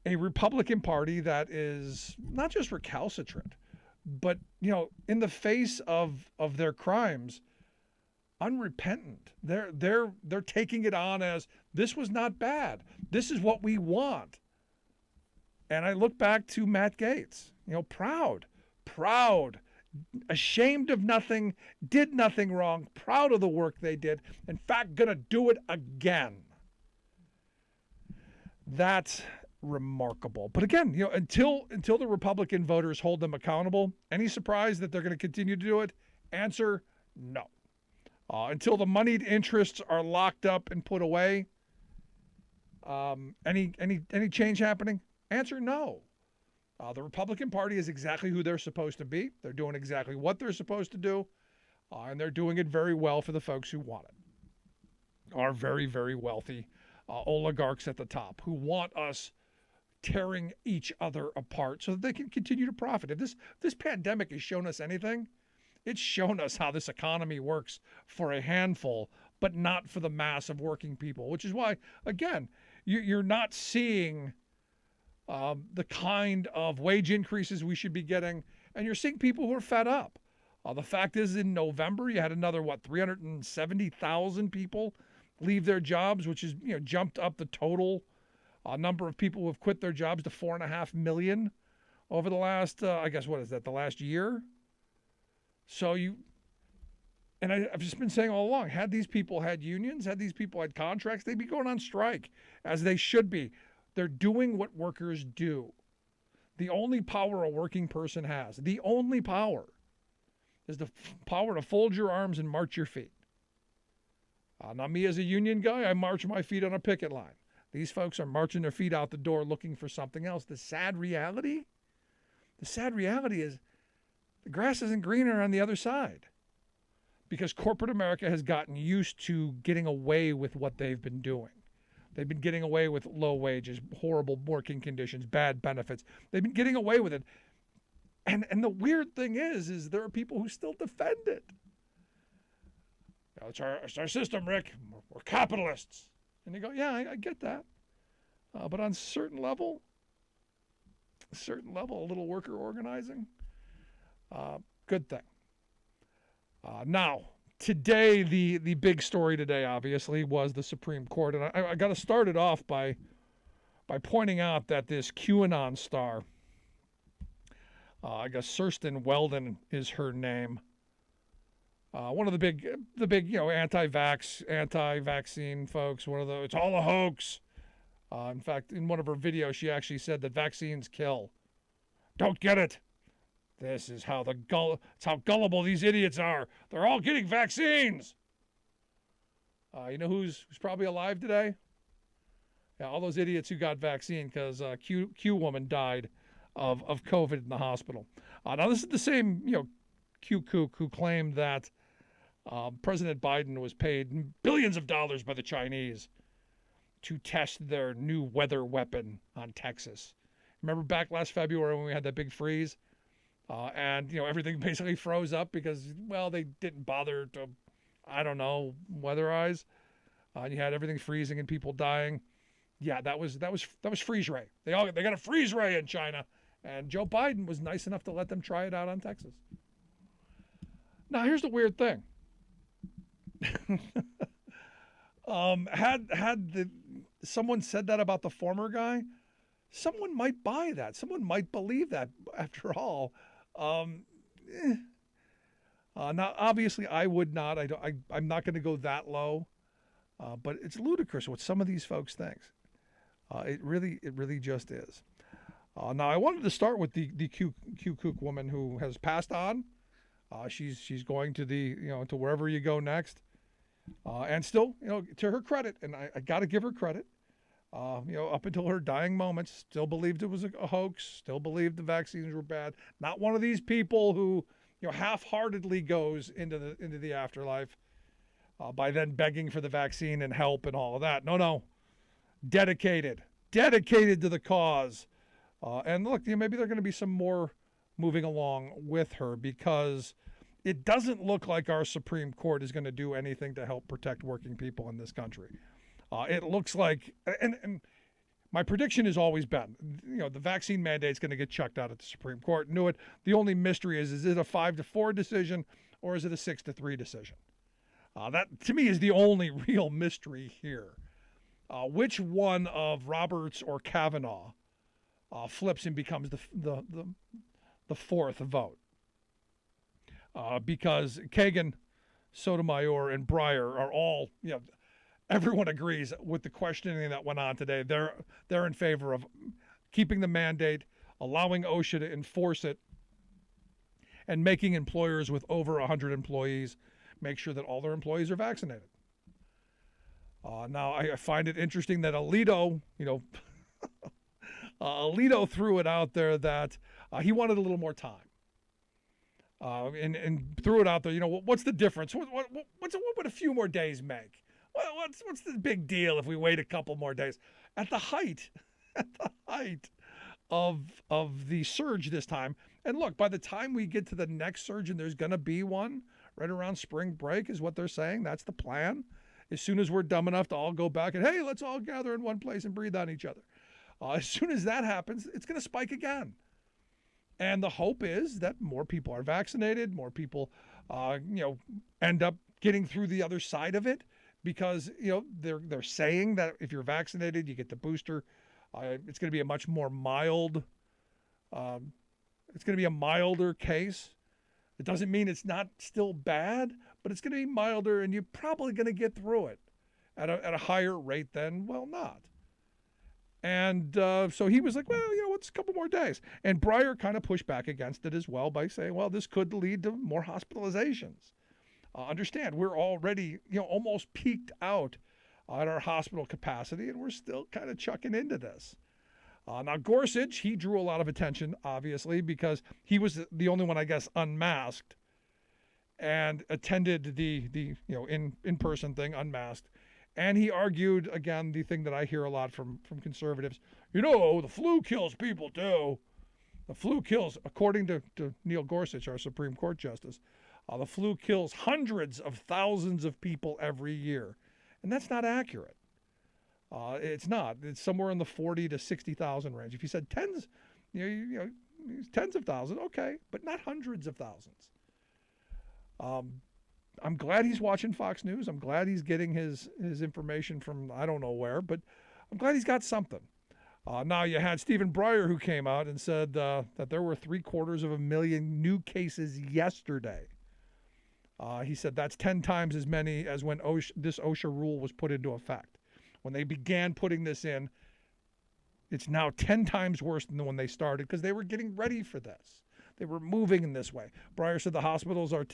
a Republican Party that is not just recalcitrant, but, in the face of their crimes, unrepentant. They're taking it on as this was not bad. This is what we want. And I look back to Matt Gaetz, proud, ashamed of nothing, did nothing wrong, proud of the work they did. In fact, going to do it again. That's remarkable. But again, until the Republican voters hold them accountable, any surprise that they're going to continue to do it? Answer, no. Until the moneyed interests are locked up and put away, any change happening? Answer, no. The Republican Party is exactly who they're supposed to be. They're doing exactly what they're supposed to do, and they're doing it very well for the folks who want it. Our very, very wealthy oligarchs at the top who want us tearing each other apart so that they can continue to profit. If this pandemic has shown us anything, it's shown us how this economy works for a handful, but not for the mass of working people, which is why, again, you're not seeing the kind of wage increases we should be getting, and you're seeing people who are fed up. The fact is, in November, you had another, 370,000 people leave their jobs, which is, jumped up the total number of people who have quit their jobs to 4.5 million over the last, the last year? So I've just been saying all along, had these people had unions, had these people had contracts, they'd be going on strike, as they should be. They're doing what workers do. The only power a working person has, the only power, is the power to fold your arms and march your feet. Not me as a union guy, I march my feet on a picket line. These folks are marching their feet out the door looking for something else. The sad reality is the grass isn't greener on the other side, because corporate America has gotten used to getting away with what they've been doing. They've been getting away with low wages, horrible working conditions, bad benefits. They've been getting away with it. And the weird thing is there are people who still defend it. It's our system, Rick. We're capitalists. And you go, yeah, I get that. But on a certain level, a little worker organizing, good thing. Now, today, the big story today, obviously, was the Supreme Court. And I got to start it off by pointing out that this QAnon star, Kirsten Weldon is her name. One of the big anti-vaccine folks. It's all a hoax. In fact, in one of her videos, she actually said that vaccines kill. Don't get it. This is how it's how gullible these idiots are. They're all getting vaccines. You know who's probably alive today? Yeah, all those idiots who got vaccine because Q woman died of COVID in the hospital. Now this is the same Q kook who claimed that President Biden was paid billions of dollars by the Chinese to test their new weather weapon on Texas. Remember back last February when we had that big freeze? And everything basically froze up because, they didn't bother to, weatherize. You had everything freezing and people dying. Yeah, that was freeze ray. They got a freeze ray in China, and Joe Biden was nice enough to let them try it out on Texas. Now here's the weird thing. Had someone said that about the former guy, someone might buy that. Someone might believe that. After all. Now, obviously, I would not. I'm not going to go that low, but it's ludicrous what some of these folks think. It really just is. Now, I wanted to start with the Q kook woman who has passed on. She's going to to wherever you go next, and still, to her credit, and I got to give her credit. Up until her dying moments, still believed it was a hoax, still believed the vaccines were bad. Not one of these people who, half-heartedly goes into the afterlife by then begging for the vaccine and help and all of that. No. Dedicated to the cause. And look, maybe there are going to be some more moving along with her because it doesn't look like our Supreme Court is going to do anything to help protect working people in this country. It looks like, and My prediction has always been, the vaccine mandate is going to get chucked out at the Supreme Court. Knew it. The only mystery is it a 5-4 decision or is it a 6-3 decision? That, to me, is the only real mystery here. Which one of Roberts or Kavanaugh flips and becomes the fourth vote? Because Kagan, Sotomayor, and Breyer are all, everyone agrees with the questioning that went on today. They're in favor of keeping the mandate, allowing OSHA to enforce it, and making employers with over 100 employees make sure that all their employees are vaccinated. Now, I find it interesting that Alito, Alito threw it out there that he wanted a little more time. And threw it out there, what's the difference? What would a few more days make? What's the big deal if we wait a couple more days? At the height of the surge this time, and look, by the time we get to the next surge, and there's going to be one right around spring break, is what they're saying. That's the plan. As soon as we're dumb enough to all go back and, hey, let's all gather in one place and breathe on each other. As soon as that happens, it's going to spike again. And the hope is that more people are vaccinated, more people, end up getting through the other side of it, because they're saying that if you're vaccinated, you get the booster. It's going to be a much more mild. It's going to be a milder case. It doesn't mean it's not still bad, but it's going to be milder, and you're probably going to get through it at a higher rate than not. And so he was like, well, what's a couple more days? And Breyer kind of pushed back against it as well by saying, well, this could lead to more hospitalizations. Understand, we're already, almost peaked out at our hospital capacity, and we're still kind of chucking into this. Now, Gorsuch, he drew a lot of attention, obviously, because he was the only one, I guess, unmasked and attended the in-person thing unmasked. And he argued, again, the thing that I hear a lot from conservatives, the flu kills people too. The flu kills, according to Neil Gorsuch, our Supreme Court Justice, the flu kills hundreds of thousands of people every year. And that's not accurate. It's not. It's somewhere in the 40 to 60,000 range. If you said tens, tens of thousands, okay, but not hundreds of thousands. I'm glad he's watching Fox News. I'm glad he's getting his information from I don't know where, but I'm glad he's got something. Now you had Stephen Breyer, who came out and said that there were 750,000 new cases yesterday. He said that's 10 times as many as when this OSHA rule was put into effect. When they began putting this in, it's now 10 times worse than when they started, because they were getting ready for this. They were moving in this way. Breyer said the hospitals are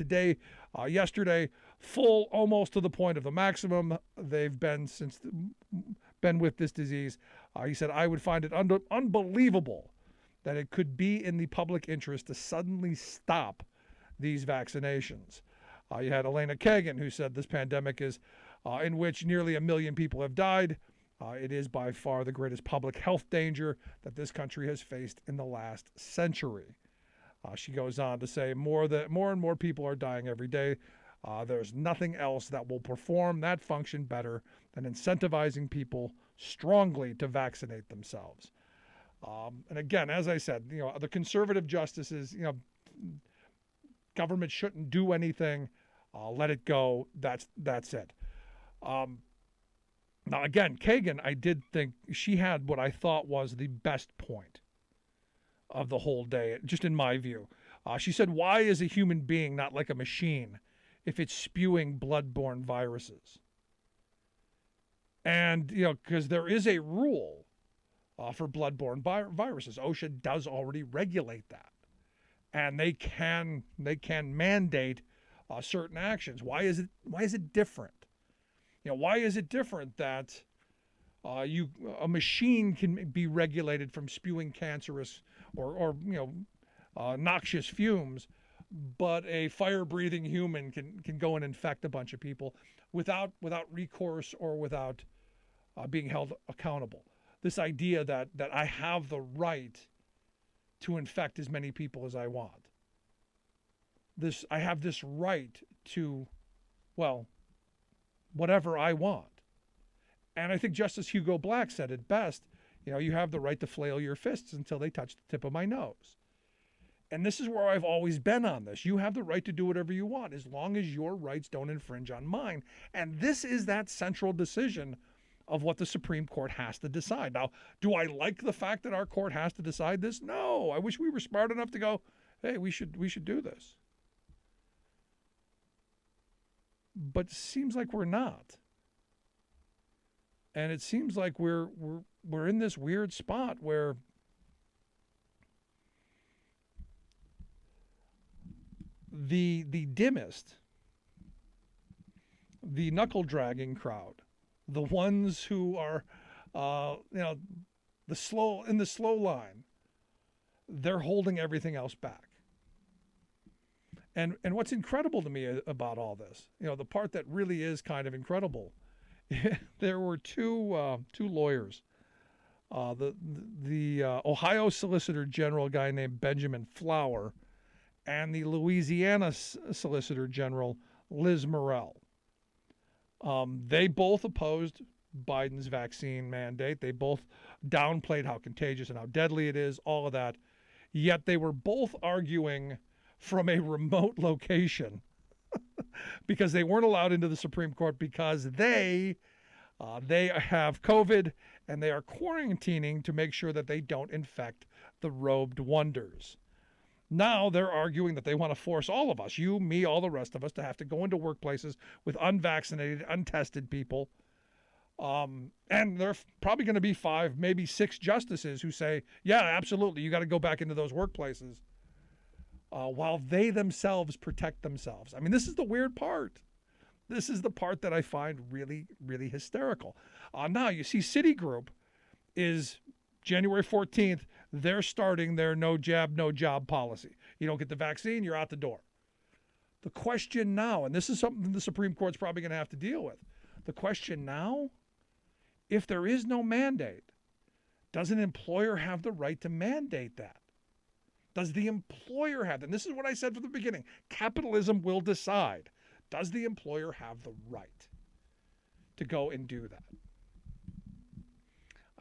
yesterday, full almost to the point of the maximum they've been been with this disease. He said, I would find it unbelievable that it could be in the public interest to suddenly stop these vaccinations. You had Elena Kagan, who said this pandemic is in which nearly 1 million people have died. It is by far the greatest public health danger that this country has faced in the last century. She goes on to say more and more people are dying every day. There's nothing else that will perform that function better than incentivizing people strongly to vaccinate themselves. And again, as I said, the conservative justices, government shouldn't do anything. Let it go. That's it. Now, again, Kagan, I did think she had what I thought was the best point of the whole day, just in my view. She said, why is a human being not like a machine if it's spewing blood-borne viruses? And, because there is a rule for blood-borne viruses. OSHA does already regulate that. And they can mandate certain actions. Why is it different? Why is it different that a machine can be regulated from spewing cancerous or noxious fumes, but a fire-breathing human can go and infect a bunch of people without recourse or without being held accountable? This idea that I have the right to infect as many people as I want. I have this right to, whatever I want. And I think Justice Hugo Black said it best. You have the right to flail your fists until they touch the tip of my nose. And this is where I've always been on this. You have the right to do whatever you want as long as your rights don't infringe on mine. And this is that central decision of what the Supreme Court has to decide. Now, do I like the fact that our court has to decide this? No. I wish we were smart enough to go, hey, we should do this. But it seems like we're not. And it seems like we're in this weird spot where the dimmest, the knuckle-dragging crowd, the ones who are, in the slow line, they're holding everything else back. And what's incredible to me about all this, the part that really is kind of incredible, there were two lawyers, the Ohio Solicitor General, a guy named Benjamin Flower, and the Louisiana Solicitor General, Liz Morrell. They both opposed Biden's vaccine mandate. They both downplayed how contagious and how deadly it is, all of that. Yet they were both arguing from a remote location because they weren't allowed into the Supreme Court because they have COVID and they are quarantining to make sure that they don't infect the robed wonders. Now they're arguing that they want to force all of us, you, me, all the rest of us, to have to go into workplaces with unvaccinated, untested people. And there are probably going to be 5, maybe 6 justices who say, yeah, absolutely, you got to go back into those workplaces while they themselves protect themselves. I mean, this is the weird part. This is the part that I find really, really hysterical. Now, you see Citigroup is January 14th, they're starting their no jab, no job policy. You don't get the vaccine, you're out the door. The question now, and this is something the Supreme Court's probably going to have to deal with. The question now, if there is no mandate, does an employer have the right to mandate that? Does the employer have that? And this is what I said from the beginning. Capitalism will decide. Does the employer have the right to go and do that?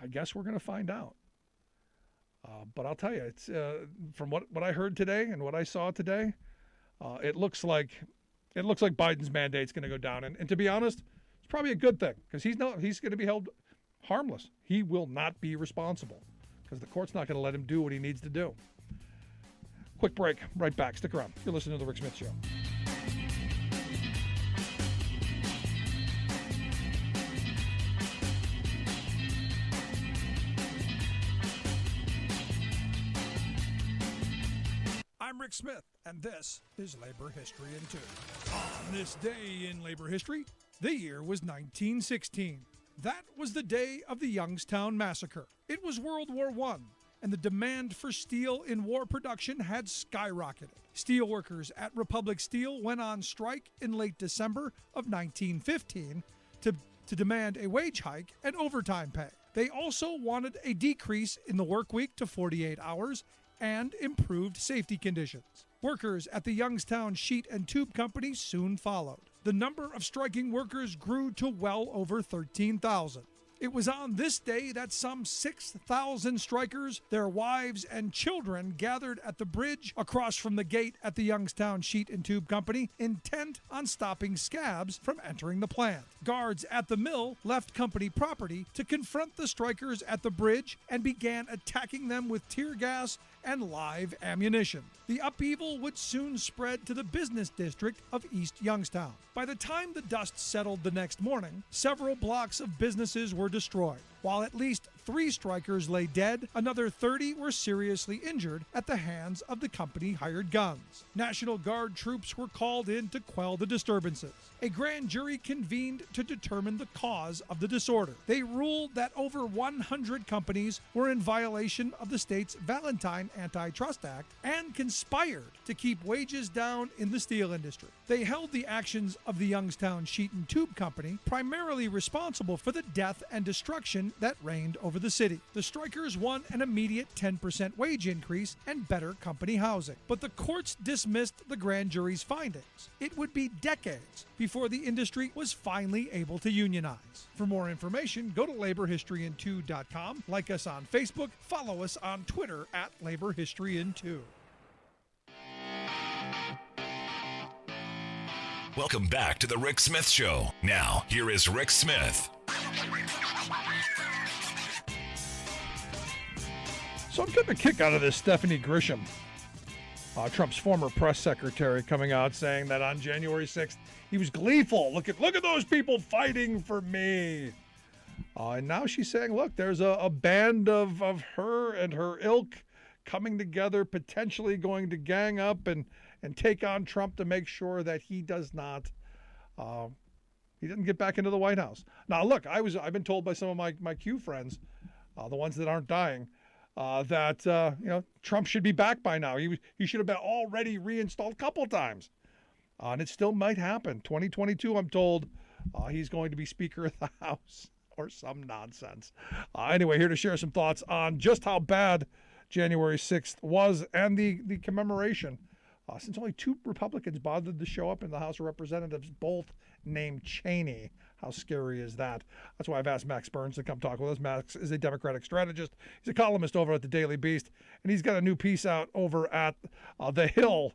I guess we're going to find out. But I'll tell you, it's from what I heard today and what I saw today, it looks like Biden's mandate's going to go down. And to be honest, it's probably a good thing because he's going to be held harmless. He will not be responsible because the court's not going to let him do what he needs to do. Quick break, right back. Stick around. You're listening to The Rick Smith Show. I'm Rick Smith, and this is Labor History in 2. On this day in labor history, the year was 1916. That was the day of the Youngstown Massacre. It was World War I, and the demand for steel in war production had skyrocketed. Steelworkers at Republic Steel went on strike in late December of 1915 to demand a wage hike and overtime pay. They also wanted a decrease in the work week to 48 hours and improved safety conditions. Workers at the Youngstown Sheet and Tube Company soon followed. The number of striking workers grew to well over 13,000. It was on this day that some 6,000 strikers, their wives, and children gathered at the bridge across from the gate at the Youngstown Sheet and Tube Company, intent on stopping scabs from entering the plant. Guards at the mill left company property to confront the strikers at the bridge and began attacking them with tear gas and live ammunition. The upheaval would soon spread to the business district of East Youngstown. By the time the dust settled the next morning, several blocks of businesses were destroyed. While at least 3 strikers lay dead, another 30 were seriously injured at the hands of the company-hired guns. National Guard troops were called in to quell the disturbances. A grand jury convened to determine the cause of the disorder. They ruled that over 100 companies were in violation of the state's Valentine Antitrust Act and conspired to keep wages down in the steel industry. They held the actions of the Youngstown Sheet and Tube Company primarily responsible for the death and destruction that reigned over the city. The strikers won an immediate 10% wage increase and better company housing. But the courts dismissed the grand jury's findings. It would be decades before the industry was finally able to unionize. For more information, go to laborhistoryin2.com, like us on Facebook, follow us on Twitter at laborhistoryin2. Welcome back to the Rick Smith Show. Now, here is Rick Smith. So I'm getting a kick out of this Stephanie Grisham, Trump's former press secretary, coming out saying that on January 6th, he was gleeful. Look at those people fighting for me. And now she's saying, look, there's a band of her and her ilk coming together, potentially going to gang up and take on Trump to make sure that he does not, he doesn't get back into the White House. Now, look, I've been told by some of my Q friends, the ones that aren't dying, that Trump should be back by now. He should have been already reinstalled a couple times, and it still might happen. 2022, I'm told, he's going to be Speaker of the House or some nonsense. Anyway, here to share some thoughts on just how bad January 6th was and the commemoration. Since only 2 Republicans bothered to show up in the House of Representatives, both named Cheney. How scary is that? That's why I've asked Max Burns to come talk with us. Max is a Democratic strategist. He's a columnist over at the Daily Beast, and he's got a new piece out over at The Hill,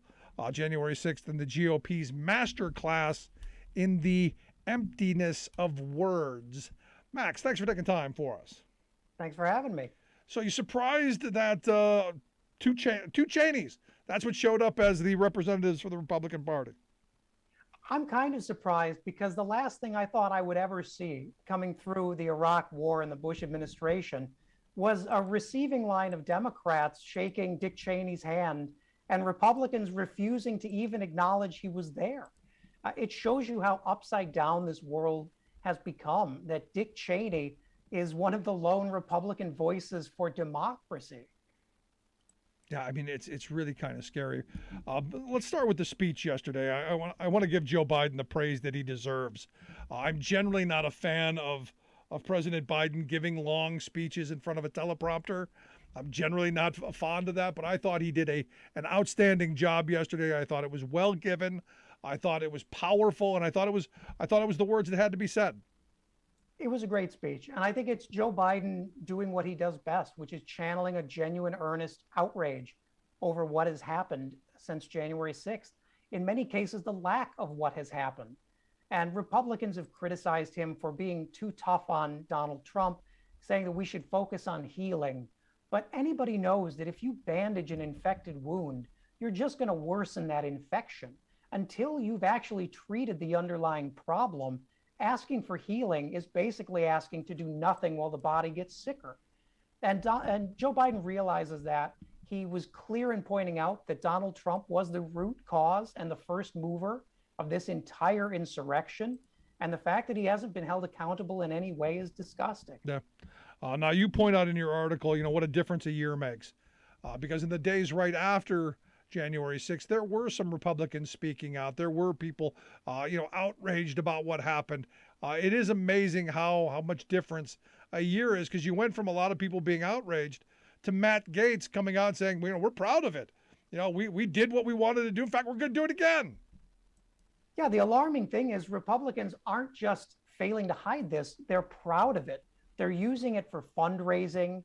January 6th, in the GOP's masterclass in the emptiness of words. Max, thanks for taking time for us. Thanks for having me. So you surprised that two Cheneys, that's what showed up as the representatives for the Republican Party? I'm kind of surprised because the last thing I thought I would ever see coming through the Iraq War and the Bush administration was a receiving line of Democrats shaking Dick Cheney's hand and Republicans refusing to even acknowledge he was there. It shows you how upside down this world has become, that Dick Cheney is one of the lone Republican voices for democracy. Yeah, I mean, it's really kind of scary. Let's start with the speech yesterday. I want to give Joe Biden the praise that he deserves. I'm generally not a fan of President Biden giving long speeches in front of a teleprompter. I'm generally not fond of that, but I thought he did an outstanding job yesterday. I thought it was well given. I thought it was powerful, and I thought it was the words that had to be said. It was a great speech. And I think it's Joe Biden doing what he does best, which is channeling a genuine, earnest outrage over what has happened since January 6th. In many cases, the lack of what has happened. And Republicans have criticized him for being too tough on Donald Trump, saying that we should focus on healing. But anybody knows that if you bandage an infected wound, you're just going to worsen that infection. Until you've actually treated the underlying problem, asking for healing is basically asking to do nothing while the body gets sicker. And Joe Biden realizes that. He was clear in pointing out that Donald Trump was the root cause and the first mover of this entire insurrection. And the fact that he hasn't been held accountable in any way is disgusting. Yeah. Now, you point out in your article, what a difference a year makes. Because in the days right after January 6th, there were some Republicans speaking out. There were people, outraged about what happened. It is amazing how much difference a year is, because you went from a lot of people being outraged to Matt Gaetz coming out saying, we're proud of it. We did what we wanted to do. In fact, we're going to do it again. Yeah, the alarming thing is Republicans aren't just failing to hide this. They're proud of it. They're using it for fundraising.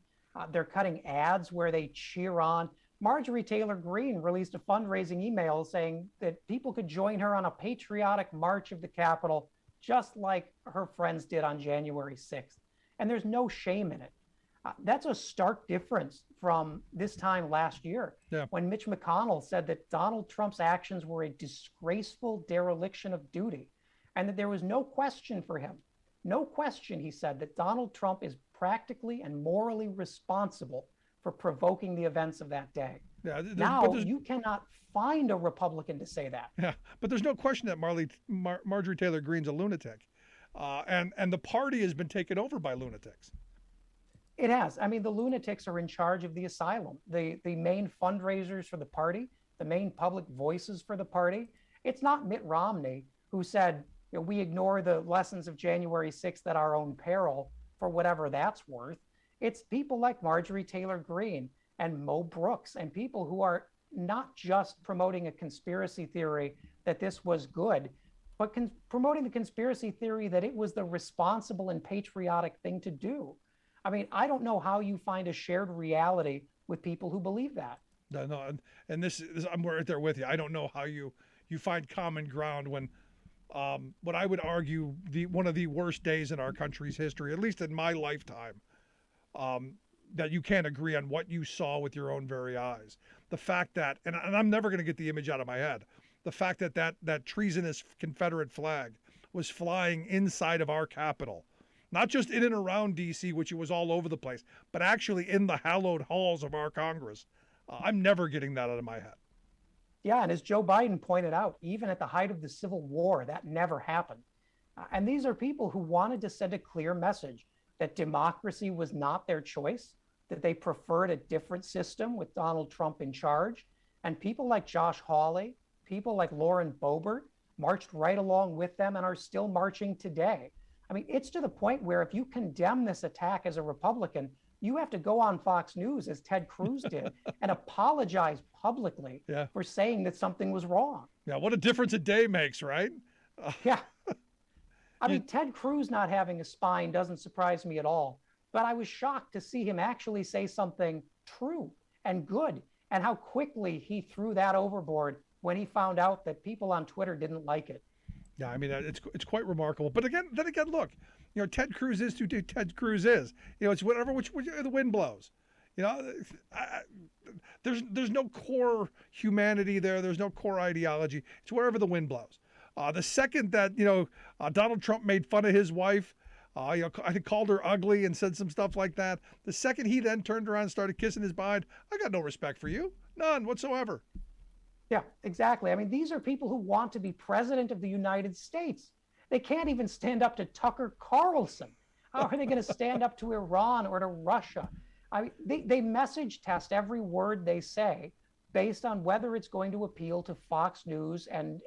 They're cutting ads where they cheer on. Marjorie Taylor Greene released a fundraising email saying that people could join her on a patriotic march of the Capitol, just like her friends did on January 6th. And there's no shame in it. That's a stark difference from this time last year, when Mitch McConnell said that Donald Trump's actions were a disgraceful dereliction of duty, and that there was no question for him. No question, he said, that Donald Trump is practically and morally responsible for provoking the events of that day. Yeah, now, you cannot find a Republican to say that. Yeah, but there's no question that Marjorie Taylor Greene's a lunatic. And the party has been taken over by lunatics. It has. I mean, the lunatics are in charge of the asylum, the main fundraisers for the party, the main public voices for the party. It's not Mitt Romney who said, we ignore the lessons of January 6th at our own peril, for whatever that's worth. It's people like Marjorie Taylor Greene and Mo Brooks and people who are not just promoting a conspiracy theory that this was good, but promoting the conspiracy theory that it was the responsible and patriotic thing to do. I mean, I don't know how you find a shared reality with people who believe that. No, and this I'm right there with you. I don't know how you find common ground when what I would argue one of the worst days in our country's history, at least in my lifetime, that you can't agree on what you saw with your own very eyes. The fact that, and I'm never going to get the image out of my head, the fact that treasonous Confederate flag was flying inside of our Capitol, not just in and around D.C., which it was all over the place, but actually in the hallowed halls of our Congress. I'm never getting that out of my head. Yeah, and as Joe Biden pointed out, even at the height of the Civil War, that never happened. And these are people who wanted to send a clear message that democracy was not their choice, that they preferred a different system with Donald Trump in charge. And people like Josh Hawley, people like Lauren Boebert marched right along with them and are still marching today. I mean, it's to the point where if you condemn this attack as a Republican, you have to go on Fox News, as Ted Cruz did, and apologize publicly for saying that something was wrong. Yeah, what a difference a day makes, right? Yeah. I mean, Ted Cruz not having a spine doesn't surprise me at all, but I was shocked to see him actually say something true and good, and how quickly he threw that overboard when he found out that people on Twitter didn't like it. Yeah, I mean, it's quite remarkable. But then again, look, Ted Cruz is who Ted Cruz is. It's whatever which the wind blows. There's no core humanity there. There's no core ideology. It's wherever the wind blows. The second that Donald Trump made fun of his wife, I think called her ugly and said some stuff like that. The second he then turned around and started kissing his behind, I got no respect for you, none whatsoever. Yeah, exactly. I mean, these are people who want to be president of the United States. They can't even stand up to Tucker Carlson. How are they going to stand up to Iran or to Russia? I mean, they message test every word they say based on whether it's going to appeal to Fox News and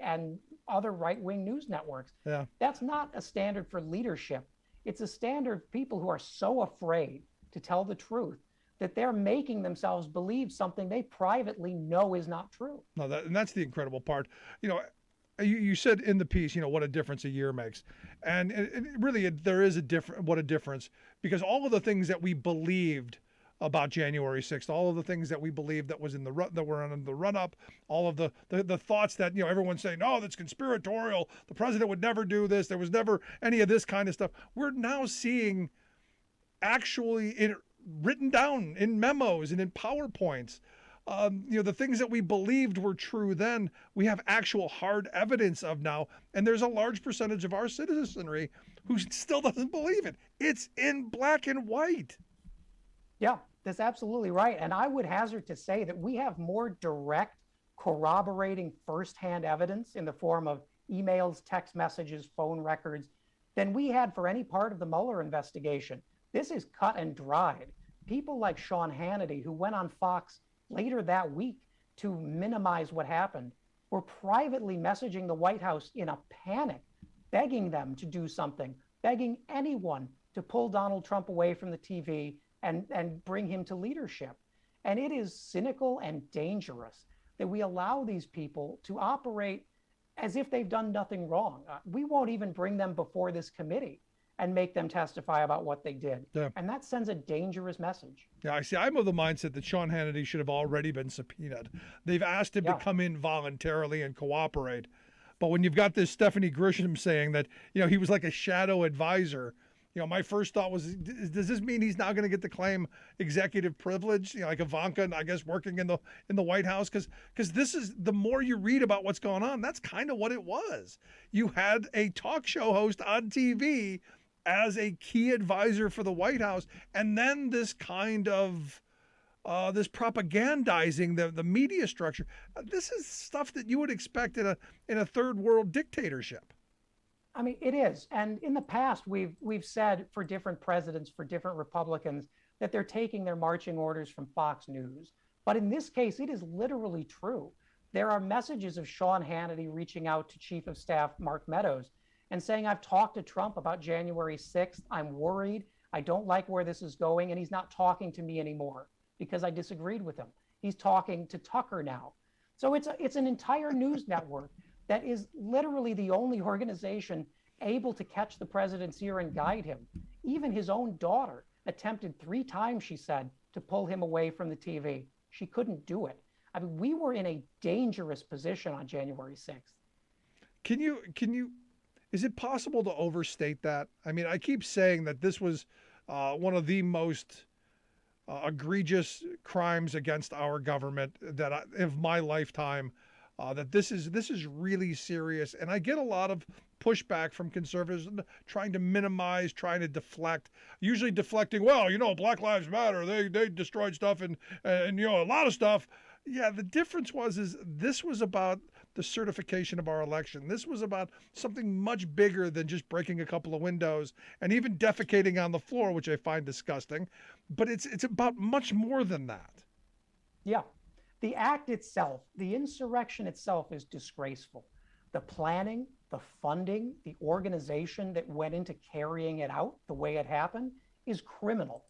other right-wing news networks. Yeah. That's not a standard for leadership. It's a standard of people who are so afraid to tell the truth that they're making themselves believe something they privately know is not true. No, and that's the incredible part. You said in the piece, what a difference a year makes. And really, there is what a difference, because all of the things that we believed about January 6th, all of the things that we believed that was that were in the run up, all of the thoughts that, everyone's saying, no, that's conspiratorial. The president would never do this. There was never any of this kind of stuff. We're now seeing actually written down in memos and in PowerPoints. The things that we believed were true then, we have actual hard evidence of now. And there's a large percentage of our citizenry who still doesn't believe it. It's in black and white. Yeah, that's absolutely right. And I would hazard to say that we have more direct, corroborating firsthand evidence in the form of emails, text messages, phone records than we had for any part of the Mueller investigation. This is cut and dried. People like Sean Hannity, who went on Fox later that week to minimize what happened, were privately messaging the White House in a panic, begging them to do something, begging anyone to pull Donald Trump away from the TV and bring him to leadership. And it is cynical and dangerous that we allow these people to operate as if they've done nothing wrong. We won't even bring them before this committee and make them testify about what they did. Yeah. And that sends a dangerous message. Yeah, I see. I'm of the mindset that Sean Hannity should have already been subpoenaed. They've asked him to come in voluntarily and cooperate. But when you've got this Stephanie Grisham saying that, he was like a shadow advisor, my first thought was, does this mean he's now going to get to claim executive privilege, like Ivanka, I guess, working in the White House? Because this is, the more you read about what's going on, that's kind of what it was. You had a talk show host on TV as a key advisor for the White House, and then this kind of this propagandizing the media structure. This is stuff that you would expect in a third world dictatorship. I mean, it is. And in the past, we've said for different presidents, for different Republicans, that they're taking their marching orders from Fox News. But in this case, it is literally true. There are messages of Sean Hannity reaching out to Chief of Staff Mark Meadows and saying, I've talked to Trump about January 6th. I'm worried. I don't like where this is going, and he's not talking to me anymore because I disagreed with him. He's talking to Tucker now. So it's an entire news network that is literally the only organization able to catch the president's ear and guide him. Even his own daughter attempted 3 times, she said, to pull him away from the TV. She couldn't do it. I mean, we were in a dangerous position on January 6th. Can you, is it possible to overstate that? I mean, I keep saying that this was one of the most egregious crimes against our government of my lifetime. That this is really serious, and I get a lot of pushback from conservatives trying to minimize, trying to deflect. Usually deflecting, well, Black Lives Matter, they destroyed stuff and a lot of stuff. Yeah, the difference is this was about the certification of our election. This was about something much bigger than just breaking a couple of windows and even defecating on the floor, which I find disgusting. But it's about much more than that. Yeah. The act itself, the insurrection itself is disgraceful. The planning, the funding, the organization that went into carrying it out the way it happened is criminal.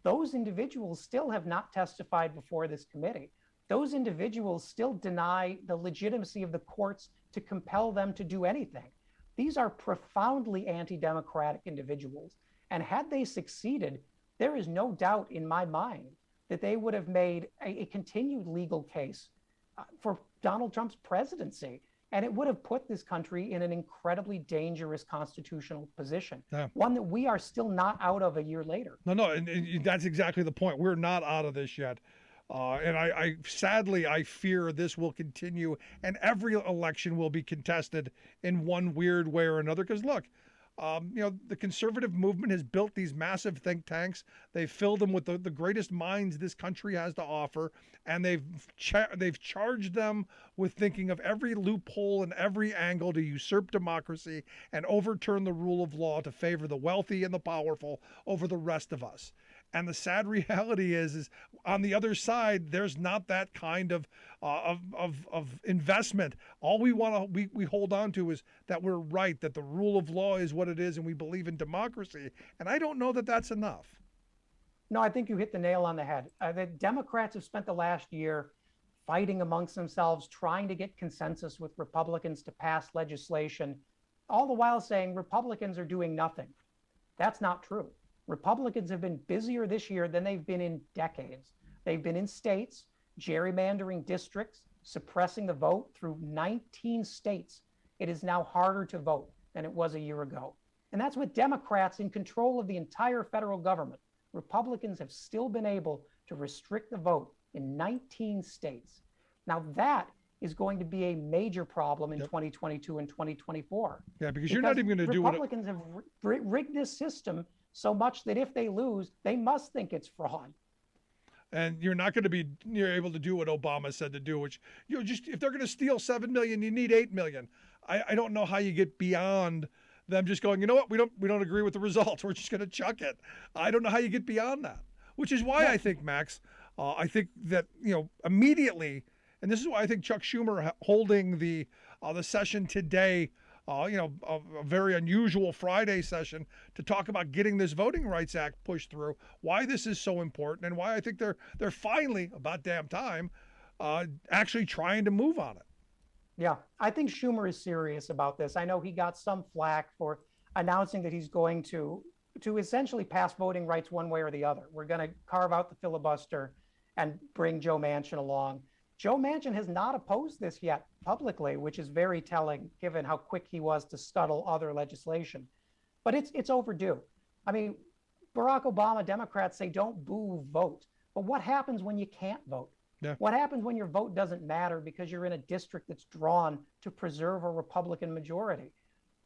Those individuals still have not testified before this committee. Those individuals still deny the legitimacy of the courts to compel them to do anything. These are profoundly anti-democratic individuals. And had they succeeded, there is no doubt in my mind that they would have made a continued legal case for Donald Trump's presidency. And it would have put this country in an incredibly dangerous constitutional position, one that we are still not out of a year later. No, and that's exactly the point. We're not out of this yet. And I sadly, I fear this will continue, and every election will be contested in one weird way or another. Because look, the conservative movement has built these massive think tanks. They've filled them with the greatest minds this country has to offer, and they've charged them with thinking of every loophole and every angle to usurp democracy and overturn the rule of law to favor the wealthy and the powerful over the rest of us. And the sad reality is on the other side, there's not that kind of investment. All we hold on to is that we're right, that the rule of law is what it is, and we believe in democracy. And I don't know that that's enough. No, I think you hit the nail on the head. The Democrats have spent the last year fighting amongst themselves, trying to get consensus with Republicans to pass legislation, all the while saying Republicans are doing nothing. That's not true. Republicans have been busier this year than they've been in decades. They've been in states, gerrymandering districts, suppressing the vote through 19 states. It is now harder to vote than it was a year ago. And that's with Democrats in control of the entire federal government. Republicans have still been able to restrict the vote in 19 states. Now that is going to be a major problem in 2022 and 2024. Yeah, because you're not even going to do what Republicans have rigged this system so much that if they lose, they must think it's fraud. And you're not going to be able to do what Obama said to do, which just if they're going to steal 7 million, you need 8 million. I don't know how you get beyond them just going, you know what, we don't agree with the results. We're just going to chuck it. I don't know how you get beyond that, which is why I think, Max, I think that immediately, and this is why I think Chuck Schumer holding the session today. A very unusual Friday session to talk about getting this Voting Rights Act pushed through, why this is so important, and why I think they're finally, about damn time, actually trying to move on it. Yeah, I think Schumer is serious about this. I know he got some flack for announcing that he's going to essentially pass voting rights one way or the other. We're going to carve out the filibuster and bring Joe Manchin along. Joe Manchin has not opposed this yet publicly, which is very telling given how quick he was to scuttle other legislation. But it's overdue. I mean, Barack Obama, Democrats say don't boo, vote. But what happens when you can't vote? Yeah. What happens when your vote doesn't matter because you're in a district that's drawn to preserve a Republican majority?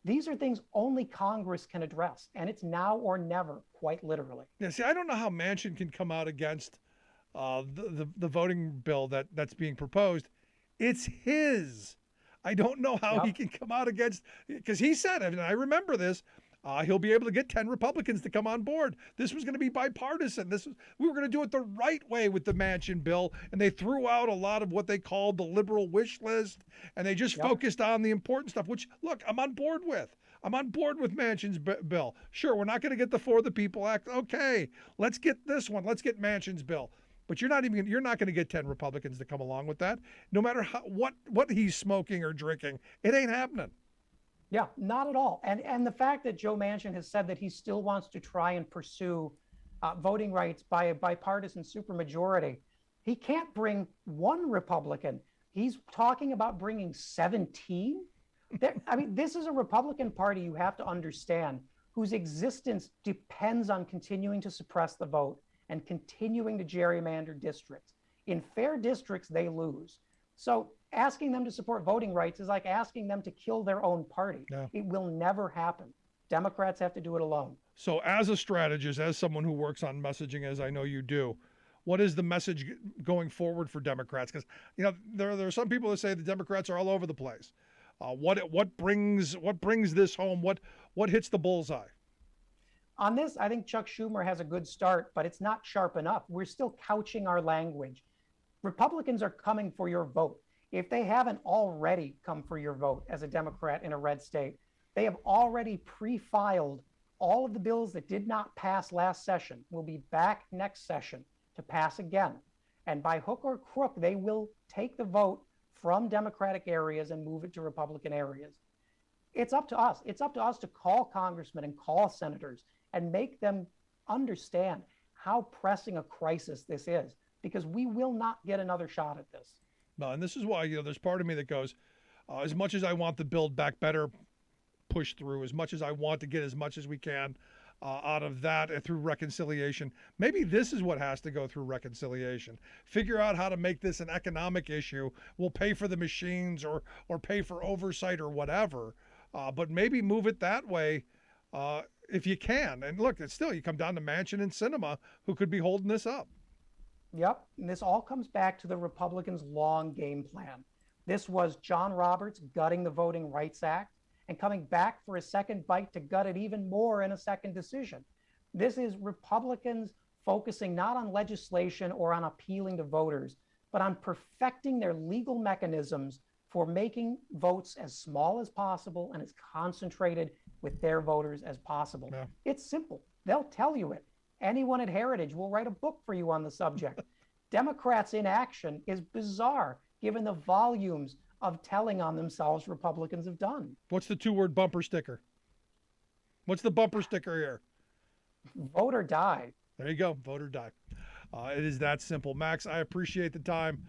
These are things only Congress can address, and it's now or never, quite literally. Yeah, see, I don't know how Manchin can come out against the voting bill that's being proposed. It's his. I don't know how he can come out against, because he said it, and I remember this, he'll be able to get 10 Republicans to come on board. This was going to be bipartisan. We were going to do it the right way with the Manchin bill, and they threw out a lot of what they called the liberal wish list, and they just focused on the important stuff, which, look, I'm on board with. I'm on board with Manchin's bill. Sure, we're not going to get the For the People Act. Okay, let's get this one. Let's get Manchin's bill. But you're not going to get 10 Republicans to come along with that. No matter what he's smoking or drinking, it ain't happening. Yeah, not at all. And the fact that Joe Manchin has said that he still wants to try and pursue voting rights by a bipartisan supermajority, he can't bring one Republican. He's talking about bringing 17. This is a Republican Party, you have to understand, whose existence depends on continuing to suppress the vote and continuing to gerrymander districts. In fair districts, they lose. So asking them to support voting rights is like asking them to kill their own party. Yeah. It will never happen. Democrats have to do it alone. So as a strategist, as someone who works on messaging, as I know you do, what is the message going forward for Democrats? Because there are some people that say the Democrats are all over the place. What brings this home? What hits the bullseye? On this, I think Chuck Schumer has a good start, but it's not sharp enough. We're still couching our language. Republicans are coming for your vote. If they haven't already come for your vote as a Democrat in a red state, they have already pre-filed all of the bills that did not pass last session, will be back next session to pass again. And by hook or crook, they will take the vote from Democratic areas and move it to Republican areas. It's up to us. It's up to us to call congressmen and call senators and make them understand how pressing a crisis this is, because we will not get another shot at this. No, and this is why, there's part of me that goes, as much as I want the Build Back Better push through, as much as I want to get as much as we can out of that and through reconciliation, maybe this is what has to go through reconciliation. Figure out how to make this an economic issue. We'll pay for the machines or pay for oversight or whatever, but maybe move it that way if you can. And look, it's still, you come down to Manchin and Sinema, who could be holding this up. Yep, and this all comes back to the Republicans' long game plan. This was John Roberts gutting the Voting Rights Act and coming back for a second bite to gut it even more in a second decision. This is Republicans focusing not on legislation or on appealing to voters, but on perfecting their legal mechanisms for making votes as small as possible and as concentrated with their voters as possible. Yeah. It's simple. They'll tell you it. Anyone at Heritage will write a book for you on the subject. Democrats in action is bizarre, given the volumes of telling on themselves Republicans have done. What's the 2-word bumper sticker? What's the bumper sticker here? Vote or die. There you go. Vote or die. It is that simple. Max, I appreciate the time.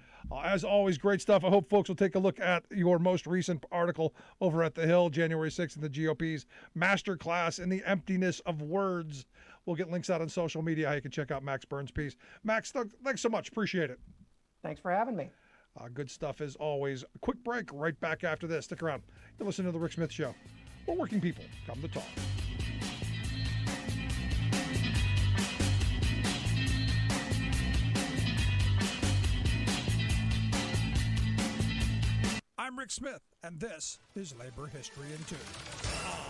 As always, great stuff. I hope folks will take a look at your most recent article over at The Hill, January 6th, in the GOP's Masterclass in the Emptiness of Words. We'll get links out on social media how you can check out Max Burns' piece. Max, thanks so much. Appreciate it. Thanks for having me. Good stuff as always. A quick break right back after this. Stick around. You're listening to The Rick Smith Show, where working people come to talk. I'm Rick Smith, and this is Labor History in 2.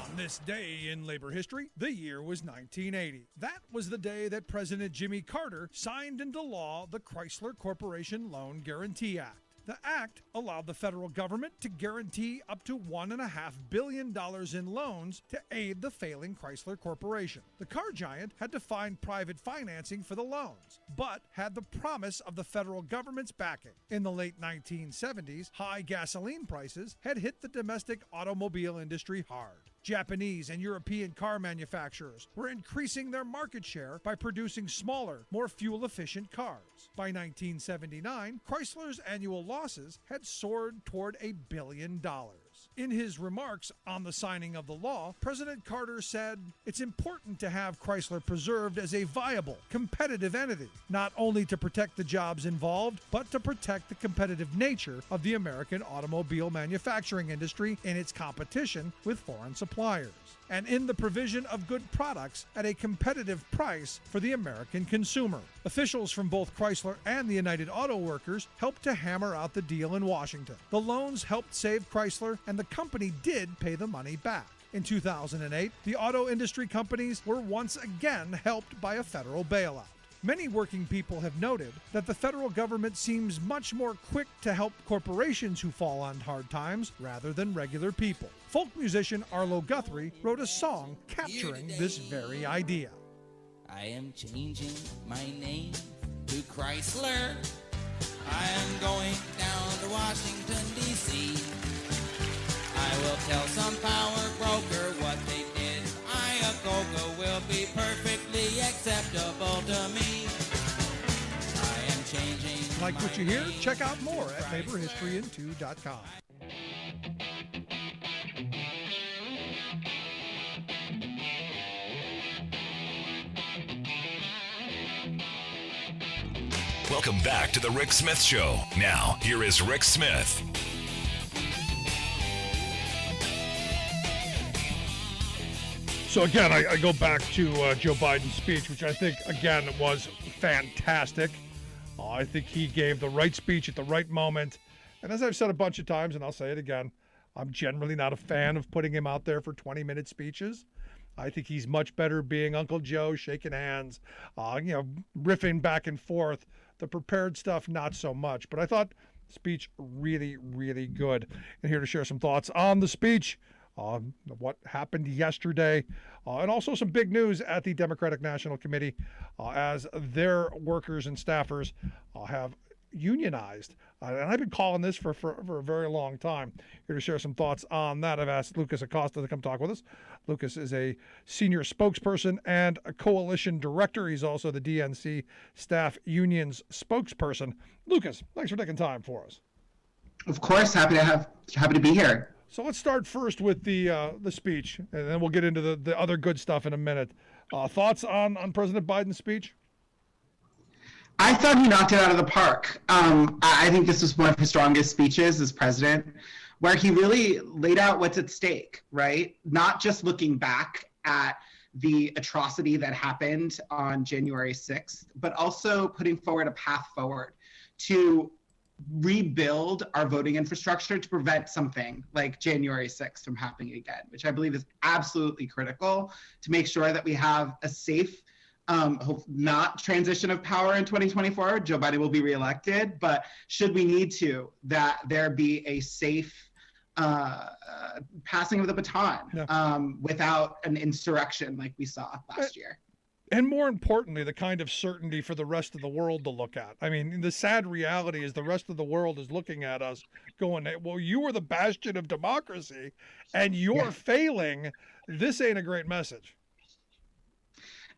On this day in labor history, the year was 1980. That was the day that President Jimmy Carter signed into law the Chrysler Corporation Loan Guarantee Act. The act allowed the federal government to guarantee up to $1.5 billion in loans to aid the failing Chrysler Corporation. The car giant had to find private financing for the loans, but had the promise of the federal government's backing. In the late 1970s, high gasoline prices had hit the domestic automobile industry hard. Japanese and European car manufacturers were increasing their market share by producing smaller, more fuel-efficient cars. By 1979, Chrysler's annual losses had soared toward $1 billion. In his remarks on the signing of the law, President Carter said, "It's important to have Chrysler preserved as a viable, competitive entity, not only to protect the jobs involved, but to protect the competitive nature of the American automobile manufacturing industry in its competition with foreign suppliers, and in the provision of good products at a competitive price for the American consumer." Officials from both Chrysler and the United Auto Workers helped to hammer out the deal in Washington. The loans helped save Chrysler, and the company did pay the money back. In 2008, the auto industry companies were once again helped by a federal bailout. Many working people have noted that the federal government seems much more quick to help corporations who fall on hard times rather than regular people. Folk musician Arlo Guthrie wrote a song capturing this very idea. I am changing my name to Chrysler. I am going down to Washington, D.C. I will tell some power broker what they did. Iacocca will be perfectly acceptable to me. I am changing. Like what you hear? Check out more at neighborhistoryin2.com. Welcome back to the Rick Smith Show. Now, here is Rick Smith. So again, I go back to Joe Biden's speech, which I think, again, was fantastic. I think he gave the right speech at the right moment. And as I've said a bunch of times, and I'll say it again, I'm generally not a fan of putting him out there for 20-minute speeches. I think he's much better being Uncle Joe, shaking hands, riffing back and forth. The prepared stuff, not so much. But I thought the speech really, really good. And here to share some thoughts on the speech, what happened yesterday, and also some big news at the Democratic National Committee as their workers and staffers have unionized. And I've been calling this for a very long time. Here to share some thoughts on that, I've asked Lucas Acosta to come talk with us. Lucas is a senior spokesperson and a coalition director. He's also the DNC staff union's spokesperson. Lucas, thanks for taking time for us. Of course, happy to be here. So let's start first with the speech, and then we'll get into the other good stuff in a minute. Thoughts on President Biden's speech? I thought he knocked it out of the park. I think this was one of his strongest speeches as president, where he really laid out what's at stake, right? Not just looking back at the atrocity that happened on January 6th, but also putting forward a path forward to rebuild our voting infrastructure to prevent something like January 6th from happening again, which I believe is absolutely critical to make sure that we have a safe, not transition of power in 2024. Joe Biden will be reelected, but should we need to, that there be a safe passing of the baton without an insurrection like we saw last year. And more importantly, the kind of certainty for the rest of the world to look at. I mean, the sad reality is the rest of the world is looking at us going, well, you were the bastion of democracy and you're failing. This ain't a great message.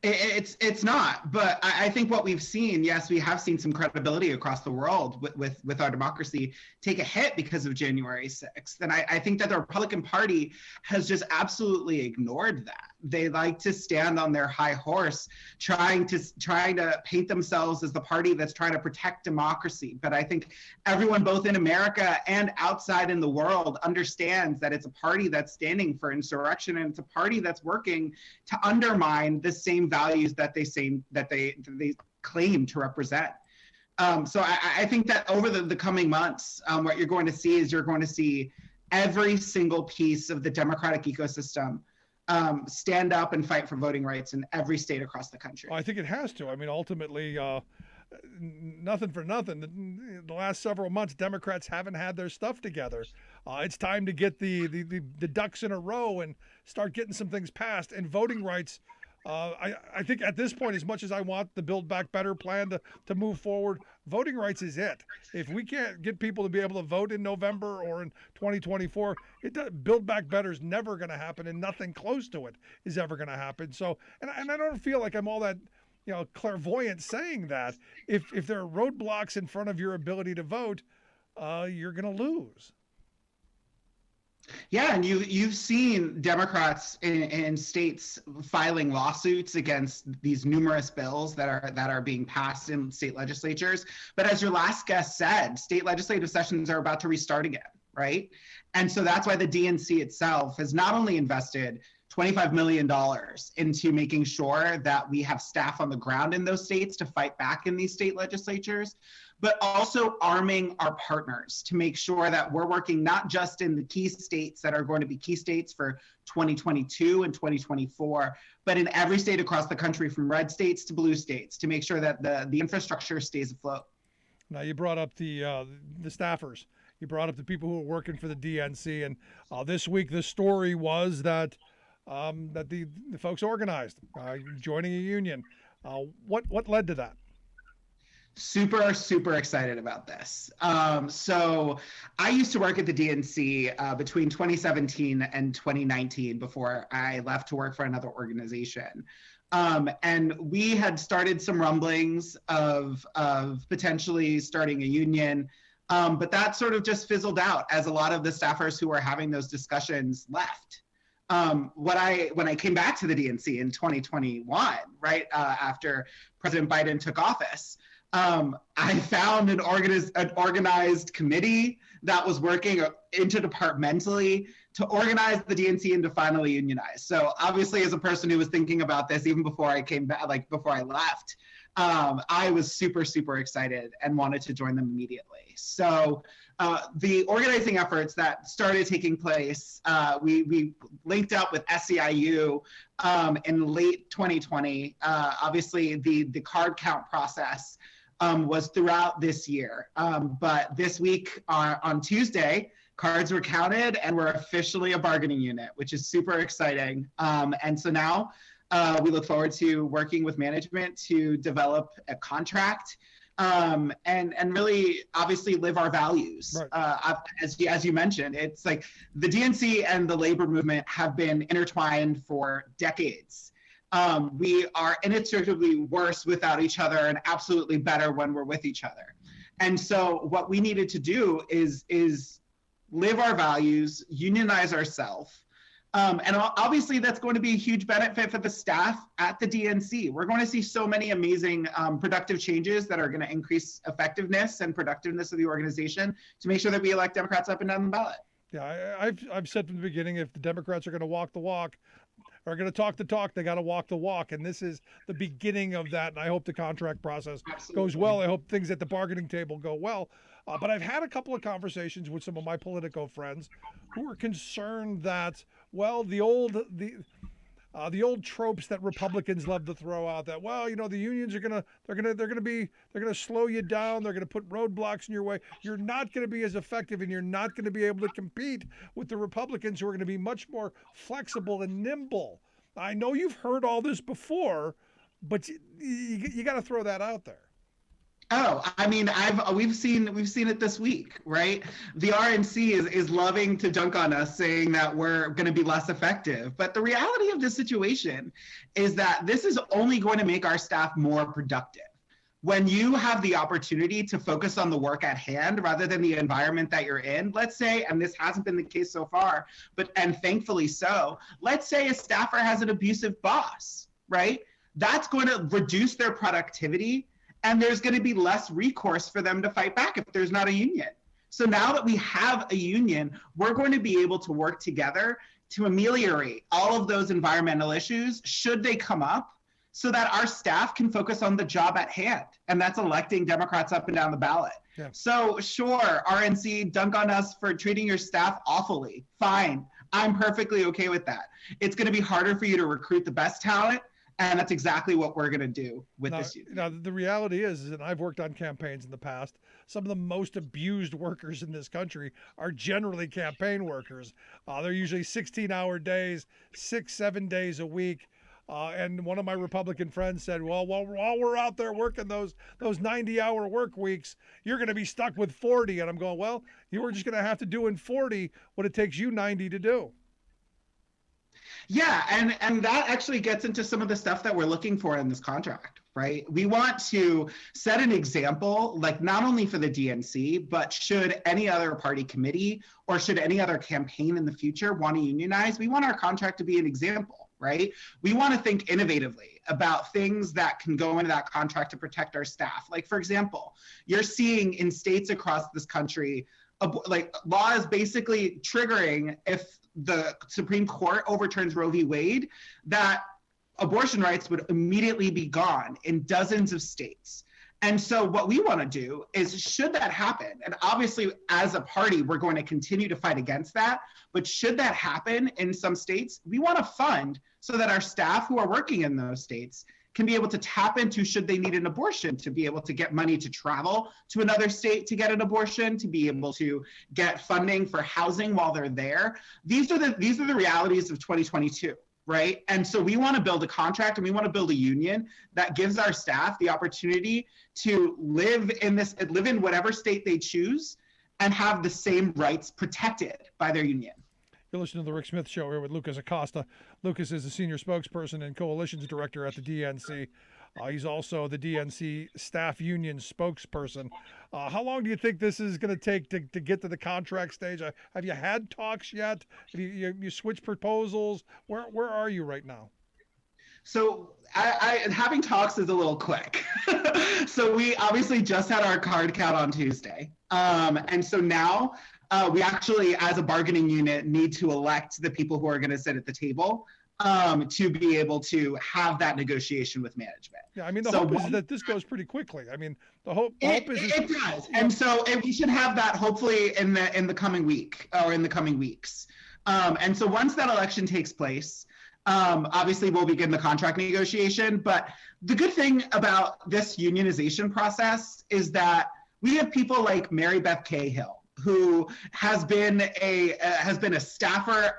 It's not, but I think what we've seen, yes, we have seen some credibility across the world with our democracy take a hit because of January 6th. And I think that the Republican Party has just absolutely ignored that. They like to stand on their high horse, trying to paint themselves as the party that's trying to protect democracy. But I think everyone, both in America and outside in the world, understands that it's a party that's standing for insurrection, and it's a party that's working to undermine the same values that they claim to represent. So I think that over the coming months, what you're going to see every single piece of the democratic ecosystem stand up and fight for voting rights in every state across the country. Well, I think it has to. I mean, ultimately, nothing for nothing. The last several months, Democrats haven't had their stuff together. It's time to get the ducks in a row and start getting some things passed. And voting rights, I think at this point, as much as I want the Build Back Better plan to move forward, voting rights is it. If we can't get people to be able to vote in November or in 2024, Build Back Better is never going to happen, and nothing close to it is ever going to happen. So, and I don't feel like I'm all that, clairvoyant saying that. If there are roadblocks in front of your ability to vote, you're going to lose. Yeah, and you've seen Democrats in states filing lawsuits against these numerous bills that are being passed in state legislatures. But as your last guest said, state legislative sessions are about to restart again, right? And so that's why the DNC itself has not only invested $25 million into making sure that we have staff on the ground in those states to fight back in these state legislatures, but also arming our partners to make sure that we're working not just in the key states that are going to be key states for 2022 and 2024, but in every state across the country, from red states to blue states, to make sure that the infrastructure stays afloat. Now, you brought up the staffers. You brought up the people who are working for the DNC, and this week the story was that that the folks organized, joining a union. What led to that? Super excited about this. So I used to work at the DNC between 2017 and 2019 before I left to work for another organization. And we had started some rumblings of potentially starting a union, but that sort of just fizzled out as a lot of the staffers who were having those discussions left. When I came back to the DNC in 2021, right after President Biden took office, I found an organized committee that was working interdepartmentally to organize the DNC and to finally unionize. So obviously, as a person who was thinking about this even before I came back, like before I left, I was super excited and wanted to join them immediately. So the organizing efforts that started taking place, we linked up with SEIU in late 2020. Obviously, the card count process was throughout this year. But this week on Tuesday, cards were counted and we're officially a bargaining unit, which is super exciting. And so now we look forward to working with management to develop a contract and really obviously live our values. Right. As you mentioned, it's like the DNC and the labor movement have been intertwined for decades. We are inextricably worse without each other and absolutely better when we're with each other. And so what we needed to do is live our values, unionize ourselves. And obviously that's going to be a huge benefit for the staff at the DNC. We're going to see so many amazing productive changes that are going to increase effectiveness and productiveness of the organization to make sure that we elect Democrats up and down the ballot. Yeah, I've said from the beginning, if the Democrats are going to walk the walk, are going to talk the talk, they got to walk the walk. And this is the beginning of that. And I hope the contract process goes well. I hope things at the bargaining table go well. But I've had a couple of conversations with some of my Politico friends who are concerned that, well, the old tropes that Republicans love to throw out, that, well, you know, the unions are gonna slow you down, they're gonna put roadblocks in your way, you're not gonna be as effective, and you're not gonna be able to compete with the Republicans who are gonna be much more flexible and nimble. I know you've heard all this before, but you got to throw that out there. Oh, I mean, we've seen it this week, right? The RNC is loving to dunk on us, saying that we're going to be less effective. But the reality of this situation is that this is only going to make our staff more productive. When you have the opportunity to focus on the work at hand rather than the environment that you're in, let's say, and this hasn't been the case so far, and thankfully so, let's say a staffer has an abusive boss, right? That's going to reduce their productivity. And there's going to be less recourse for them to fight back if there's not a union. So now that we have a union, we're going to be able to work together to ameliorate all of those environmental issues should they come up, so that our staff can focus on the job at hand. And that's electing Democrats up and down the ballot. Yeah. So sure, RNC, dunk on us for treating your staff awfully. Fine. I'm perfectly okay with that. It's going to be harder for you to recruit the best talent. And that's exactly what we're going to do with this union. Now, the reality is, and I've worked on campaigns in the past, some of the most abused workers in this country are generally campaign workers. They're usually 16-hour days, 6-7 days a week. And one of my Republican friends said, well, while we're out there working those 90-hour work weeks, you're going to be stuck with 40. And I'm going, well, you were just going to have to do in 40 what it takes you 90 to do. Yeah, and that actually gets into some of the stuff that we're looking for in this contract, right? We want to set an example, like not only for the DNC, but should any other party committee or should any other campaign in the future want to unionize, we want our contract to be an example, right? We want to think innovatively about things that can go into that contract to protect our staff. Like, for example, you're seeing in states across this country, like law is basically triggering if the Supreme Court overturns Roe v. Wade, that abortion rights would immediately be gone in dozens of states. And so what we want to do is, should that happen, and obviously as a party, we're going to continue to fight against that, but should that happen in some states, we want to fund so that our staff who are working in those states can be able to tap into, should they need an abortion, to be able to get money to travel to another state to get an abortion, to be able to get funding for housing while they're there. These are the realities of 2022. Right. And so we want to build a contract, and we want to build a union that gives our staff the opportunity to live in whatever state they choose and have the same rights protected by their union. You're listening to the Rick Smith Show here with Lucas Acosta. Lucas is the senior spokesperson and coalitions director at the DNC. He's also the DNC staff union spokesperson. How long do you think this is going to take to get to the contract stage? Have you had talks yet? Have you switched proposals? Where are you right now? So having talks is a little quick. So we obviously just had our card count on Tuesday. And so now we actually, as a bargaining unit, need to elect the people who are going to sit at the table to be able to have that negotiation with management. Yeah, I mean, the hope is that this goes pretty quickly. I mean, the hope is it does. And so we should have that hopefully in the coming week or in the coming weeks. And so once that election takes place, obviously we'll begin the contract negotiation. But the good thing about this unionization process is that we have people like Mary Beth Cahill, who has been a staffer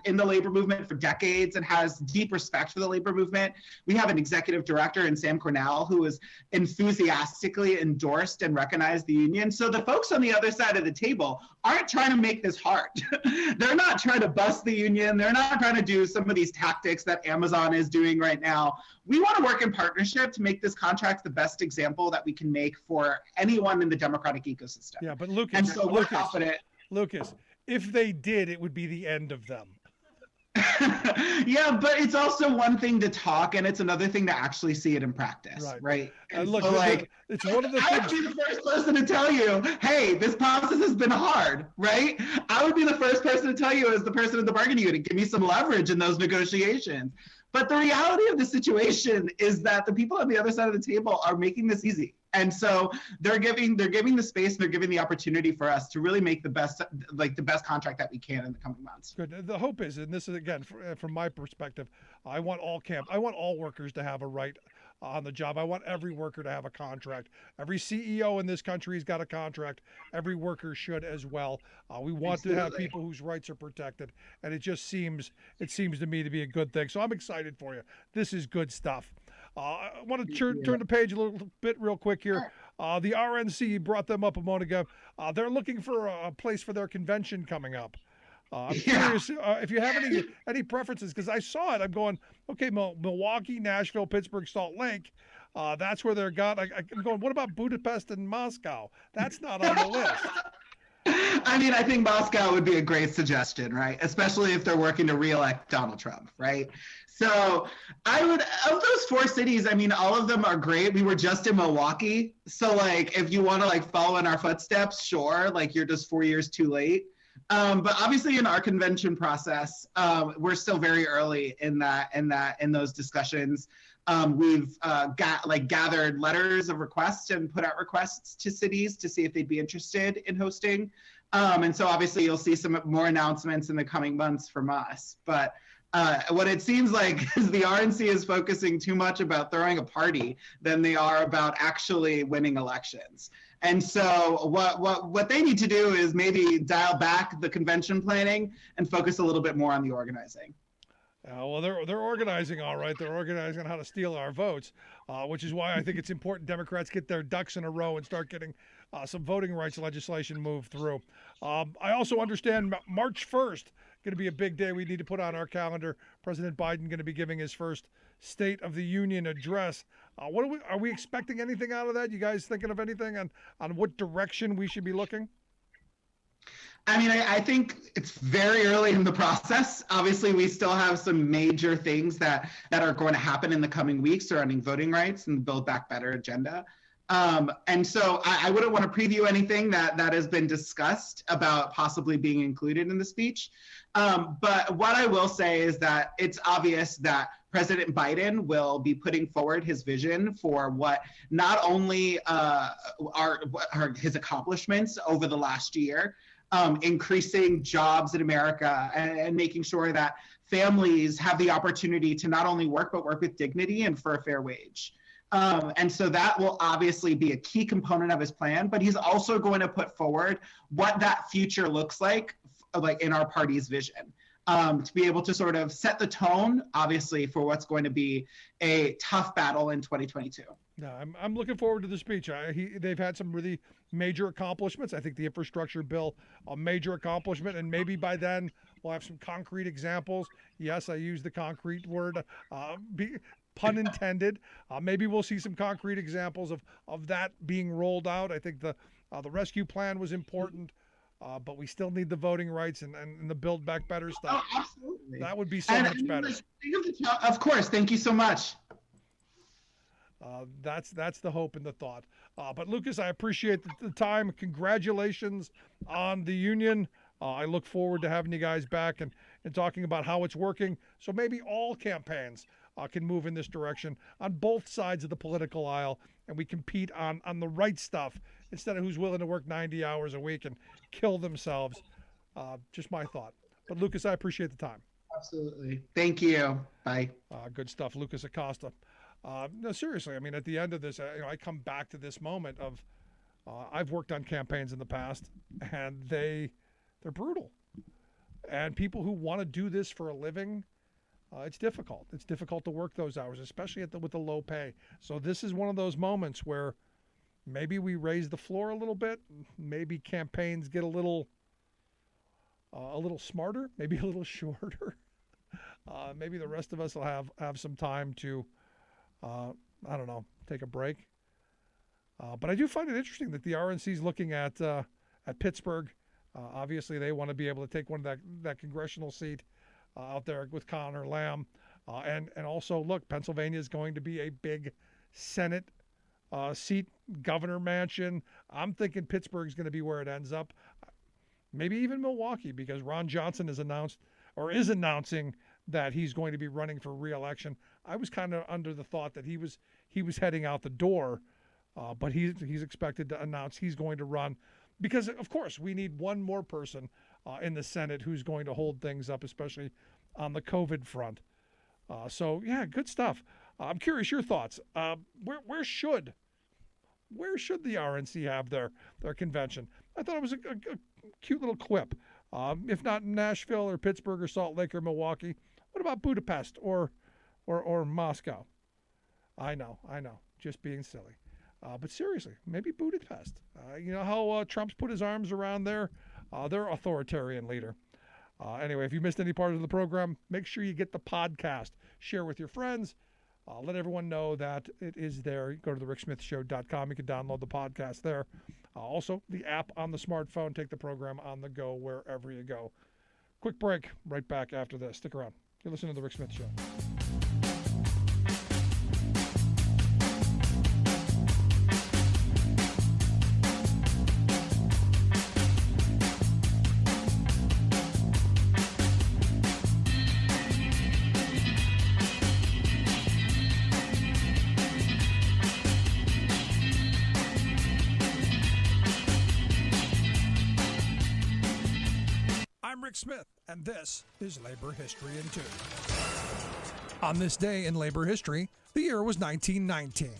in the labor movement for decades and has deep respect for the labor movement. We have an executive director in Sam Cornell who has enthusiastically endorsed and recognized the union. So the folks on the other side of the table aren't trying to make this hard. They're not trying to bust the union. They're not trying to do some of these tactics that Amazon is doing right now. We want to work in partnership to make this contract the best example that we can make for anyone in the democratic ecosystem. Yeah, but Lucas, and so we're confident. Lucas, if they did, it would be the end of them. Yeah, but it's also one thing to talk, and it's another thing to actually see it in practice, right? And look, so, it's one of the I would be the first person to tell you, hey, this process has been hard, right? I would be the first person to tell you, as the person in the bargaining unit, give me some leverage in those negotiations. But the reality of the situation is that the people on the other side of the table are making this easy. And so they're giving the space, and they're giving the opportunity for us to really make the best contract that we can in the coming months. Good. The hope is, and this is again from my perspective, I want all workers to have a right on the job. I want every worker to have a contract. Every CEO in this country has got a contract. Every worker should as well. We want to have people whose rights are protected, and it seems to me to be a good thing. So I'm excited for you. This is good stuff. I want to turn the page a little bit real quick here. The RNC, brought them up a moment ago. They're looking for a place for their convention coming up. I'm curious if you have any preferences, because I saw it. I'm going, okay, Milwaukee, Nashville, Pittsburgh, Salt Lake. That's where they're got. I'm going, what about Budapest and Moscow? That's not on the list. I mean, I think Moscow would be a great suggestion, right? Especially if they're working to re-elect Donald Trump, right? So I would, of those four cities, I mean, all of them are great. We were just in Milwaukee. So if you want to follow in our footsteps, sure, you're just 4 years too late. But obviously in our convention process, we're still very early in those discussions. We've gathered letters of requests and put out requests to cities to see if they'd be interested in hosting. And so obviously you'll see some more announcements in the coming months from us. But what it seems like is the RNC is focusing too much about throwing a party than they are about actually winning elections. And so what they need to do is maybe dial back the convention planning and focus a little bit more on the organizing. Well, they're organizing all right. They're organizing on how to steal our votes, which is why I think it's important Democrats get their ducks in a row and start getting some voting rights legislation moved through. I also understand March 1st going to be a big day we need to put on our calendar. President Biden going to be giving his first State of the Union address. Are we expecting anything out of that? You guys thinking of anything on what direction we should be looking? I mean, I think it's very early in the process. Obviously, we still have some major things that are going to happen in the coming weeks surrounding voting rights and the Build Back Better agenda. And so I wouldn't want to preview anything that has been discussed about possibly being included in the speech. But what I will say is that it's obvious that President Biden will be putting forward his vision for what not only are his accomplishments over the last year, increasing jobs in America and making sure that families have the opportunity to not only work, but work with dignity and for a fair wage. And so that will obviously be a key component of his plan, but he's also going to put forward what that future looks like in our party's vision, to be able to sort of set the tone, obviously, for what's going to be a tough battle in 2022. Yeah, I'm looking forward to the speech. They've had some really major accomplishments. I think the infrastructure bill, a major accomplishment, and maybe by then we'll have some concrete examples. Yes, I use the concrete word, pun intended. Maybe we'll see some concrete examples of that being rolled out. I think the rescue plan was important, but we still need the voting rights and the Build Back Better stuff. Oh, absolutely. That would be so much better. Of course. Thank you so much. That's the hope and the thought. But Lucas, I appreciate the time. Congratulations on the union. I look forward to having you guys back and talking about how it's working. So maybe all campaigns can move in this direction on both sides of the political aisle, and we compete on the right stuff instead of who's willing to work 90 hours a week and kill themselves. Just my thought. But Lucas, I appreciate the time. Absolutely. Thank you. Bye. Good stuff. Lucas Acosta. No, seriously, I mean, at the end of this, I come back to this moment of I've worked on campaigns in the past, and they're brutal. And people who want to do this for a living, it's difficult. It's difficult to work those hours, especially with the low pay. So this is one of those moments where maybe we raise the floor a little bit. Maybe campaigns get a little smarter, maybe a little shorter. Maybe the rest of us will have some time to, I don't know, take a break. But I do find it interesting that the RNC is looking at Pittsburgh. Obviously, they want to be able to take one of that congressional seat out there with Connor Lamb. And also, look, Pennsylvania is going to be a big Senate seat, governor mansion. I'm thinking Pittsburgh is going to be where it ends up. Maybe even Milwaukee, because Ron Johnson is announcing that he's going to be running for re-election. I was kind of under the thought that he was heading out the door, but he's expected to announce he's going to run, because of course we need one more person in the Senate who's going to hold things up, especially on the COVID front. So yeah, good stuff. I'm curious your thoughts. Where should the RNC have their convention? I thought it was a cute little quip. If not Nashville or Pittsburgh or Salt Lake or Milwaukee, what about Budapest or Moscow? I know, just being silly. But seriously, maybe Budapest. You know how Trump's put his arms around their authoritarian leader. Anyway, if you missed any part of the program, make sure you get the podcast. Share with your friends. Let everyone know that it is there. Go to thericksmithshow.com. You can download the podcast there. Also, the app on the smartphone. Take the program on the go wherever you go. Quick break. Right back after this. Stick around. You're listening to The Rick Smith Show. I'm Rick Smith, and this is Labor History in 2. On this day in labor history, the year was 1919.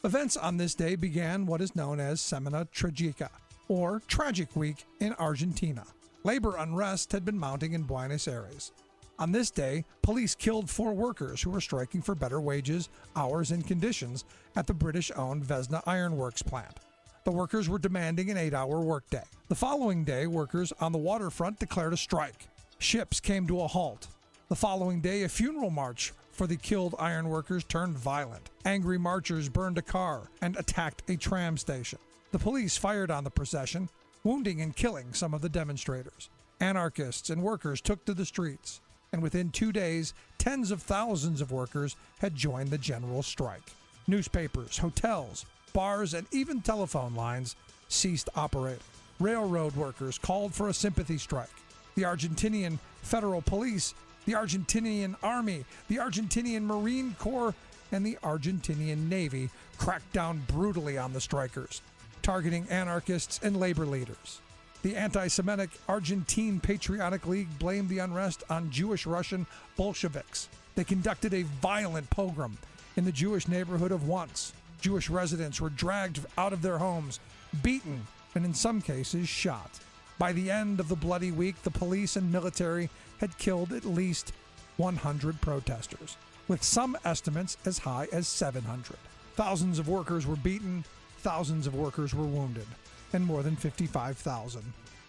Events on this day began what is known as Semana Tragica, or Tragic Week in Argentina. Labor unrest had been mounting in Buenos Aires. On this day, police killed 4 workers who were striking for better wages, hours, and conditions at the British-owned Vesna Ironworks plant. The workers were demanding an 8-hour workday. The following day, workers on the waterfront declared a strike. Ships came to a halt. The following day, a funeral march for the killed ironworkers turned violent. Angry marchers burned a car and attacked a tram station. The police fired on the procession, wounding and killing some of the demonstrators. Anarchists and workers took to the streets, and within 2 days, tens of thousands of workers had joined the general strike. Newspapers, hotels, bars, and even telephone lines ceased operating. Railroad workers called for a sympathy strike. The Argentinian Federal Police, the Argentinian Army, the Argentinian Marine Corps, and the Argentinian Navy cracked down brutally on the strikers, targeting anarchists and labor leaders. The anti-Semitic Argentine Patriotic League blamed the unrest on Jewish-Russian Bolsheviks. They conducted a violent pogrom in the Jewish neighborhood of Once. Jewish residents were dragged out of their homes, beaten, and in some cases shot. By the end of the bloody week, the police and military had killed at least 100 protesters, with some estimates as high as 700. Thousands of workers were beaten, thousands of workers were wounded, and more than 55,000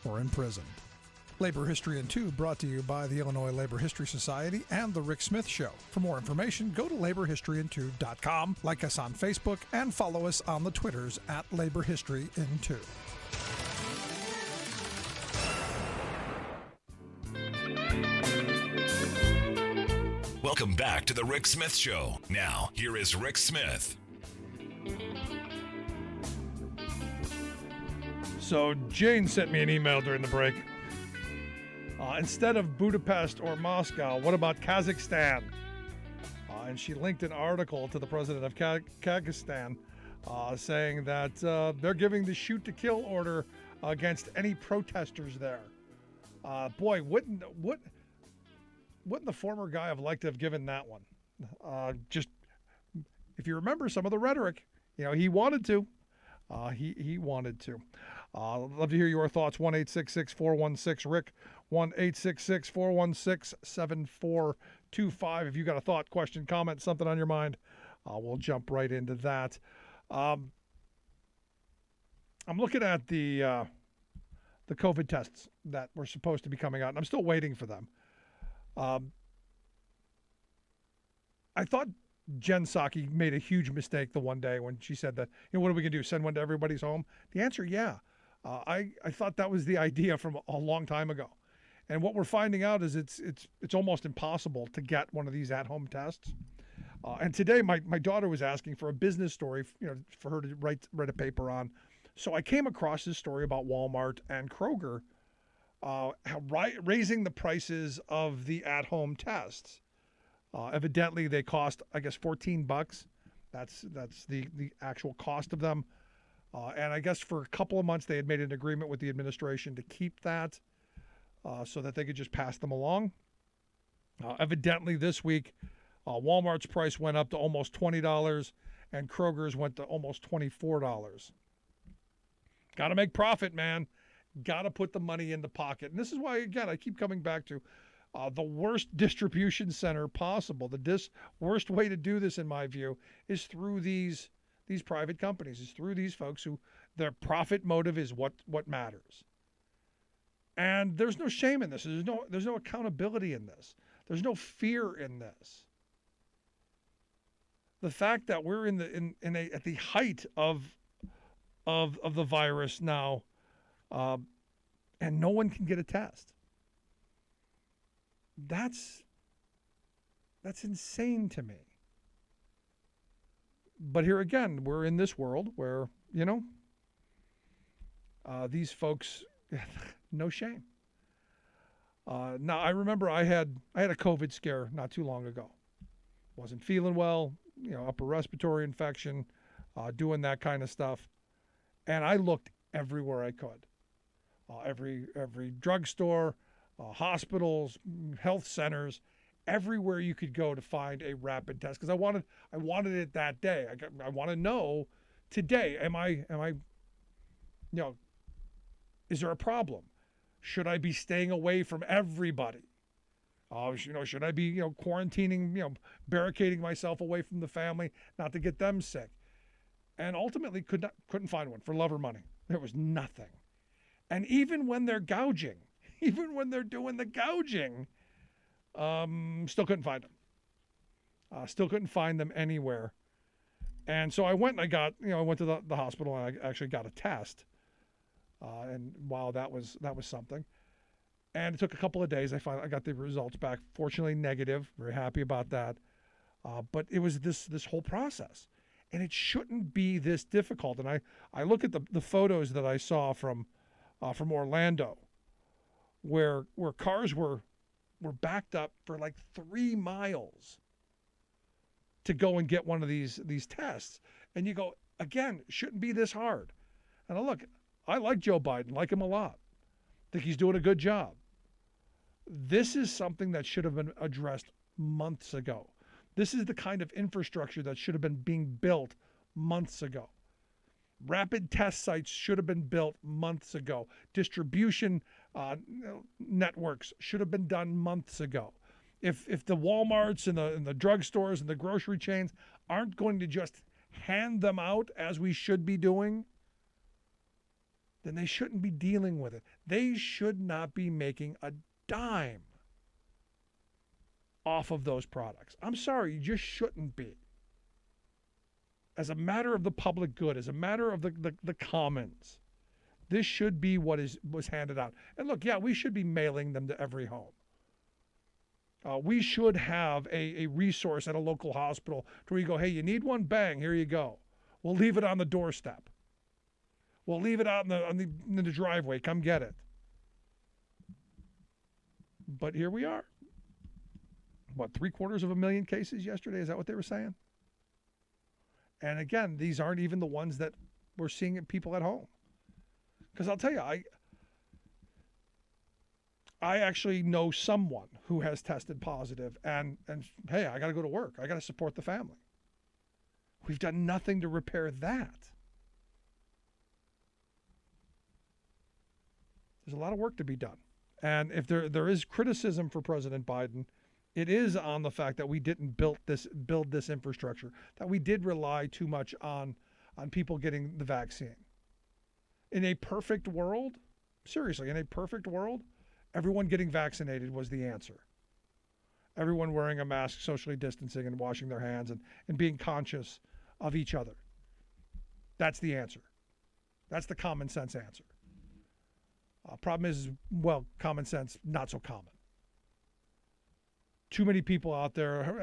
were imprisoned. Labor History in 2 brought to you by the Illinois Labor History Society and The Rick Smith Show. For more information, go to laborhistoryin2.com, like us on Facebook, and follow us on the Twitters at Labor History in 2. Welcome back to the Rick Smith Show. Now, here is Rick Smith. So Jane sent me an email during the break. Instead of Budapest or Moscow, what about Kazakhstan? And she linked an article to the president of Kazakhstan saying that they're giving the shoot-to-kill order against any protesters there. Boy, wouldn't the former guy have liked to have given that one? Just, if you remember some of the rhetoric, he wanted to. He wanted to. I'd love to hear your thoughts. 1-866-416-RICK, 1-866-416-7425. If you got a thought, question, comment, something on your mind, we'll jump right into that. I'm looking at the COVID tests that were supposed to be coming out, and I'm still waiting for them. I thought Jen Psaki made a huge mistake the one day when she said that, what are we going to do, send one to everybody's home? The answer, yeah. I thought that was the idea from a long time ago. And what we're finding out is it's almost impossible to get one of these at-home tests. And today my daughter was asking for a business story, for her to write a paper on. So I came across this story about Walmart and Kroger raising the prices of the at-home tests. Evidently, they cost, I guess, $14. That's the actual cost of them. And I guess for a couple of months, they had made an agreement with the administration to keep that so that they could just pass them along. Evidently, this week, Walmart's price went up to almost $20 and Kroger's went to almost $24. Got to make profit, man. Got to put the money in the pocket. And this is why, again, I keep coming back to the worst distribution center possible. The worst way to do this, in my view, is through these private companies, is through these folks who their profit motive is what matters. And there's no shame in this. There's no accountability in this. There's no fear in this. The fact that we're at the height of the virus now, and no one can get a test. That's insane to me. But here again, we're in this world where, these folks, no shame. Now, I remember I had a COVID scare not too long ago. Wasn't feeling well, upper respiratory infection, doing that kind of stuff. And I looked everywhere I could. Every drugstore, hospitals, health centers, everywhere you could go to find a rapid test, because I wanted it that day. I want to know today, am I is there a problem? Should I be staying away from everybody? Should I be quarantining, barricading myself away from the family, not to get them sick? And ultimately couldn't find one for love or money. There was nothing. And even when they're gouging, even when they're doing the gouging, still couldn't find them. Still couldn't find them anywhere. And so I went and I went to the hospital and I actually got a test. And wow, that was something. And it took a couple of days. I got the results back. Fortunately, negative. Very happy about that. But it was this whole process. And it shouldn't be this difficult. And I look at the photos that I saw from Orlando, where cars were backed up for like 3 miles to go and get one of these tests. And you go, again, it shouldn't be this hard. And I like Joe Biden, like him a lot. Think he's doing a good job. This is something that should have been addressed months ago. This is the kind of infrastructure that should have been being built months ago. Rapid test sites should have been built months ago. Distribution networks should have been done months ago. If the Walmarts and the drugstores and the grocery chains aren't going to just hand them out as we should be doing, then they shouldn't be dealing with it. They should not be making a dime off of those products. I'm sorry, you just shouldn't be. As a matter of the public good, as a matter of the commons, this should be what was handed out. And look, yeah, we should be mailing them to every home. We should have a resource at a local hospital where you go, hey, you need one? Bang, here you go. We'll leave it on the doorstep. We'll leave it out in the driveway. Come get it. But here we are. What, 750,000 cases yesterday? Is that what they were saying? And again, these aren't even the ones that we're seeing in people at home. Because I'll tell you, I actually know someone who has tested positive, and hey, I got to go to work. I got to support the family. We've done nothing to repair that. There's a lot of work to be done. And if there is criticism for President Biden, it is on the fact that we didn't build this infrastructure, that we did rely too much on people getting the vaccine. In a perfect world, seriously, in a perfect world, everyone getting vaccinated was the answer. Everyone wearing a mask, socially distancing, and washing their hands and being conscious of each other. That's the answer. That's the common sense answer. Problem is, well, common sense, not so common. Too many people out there,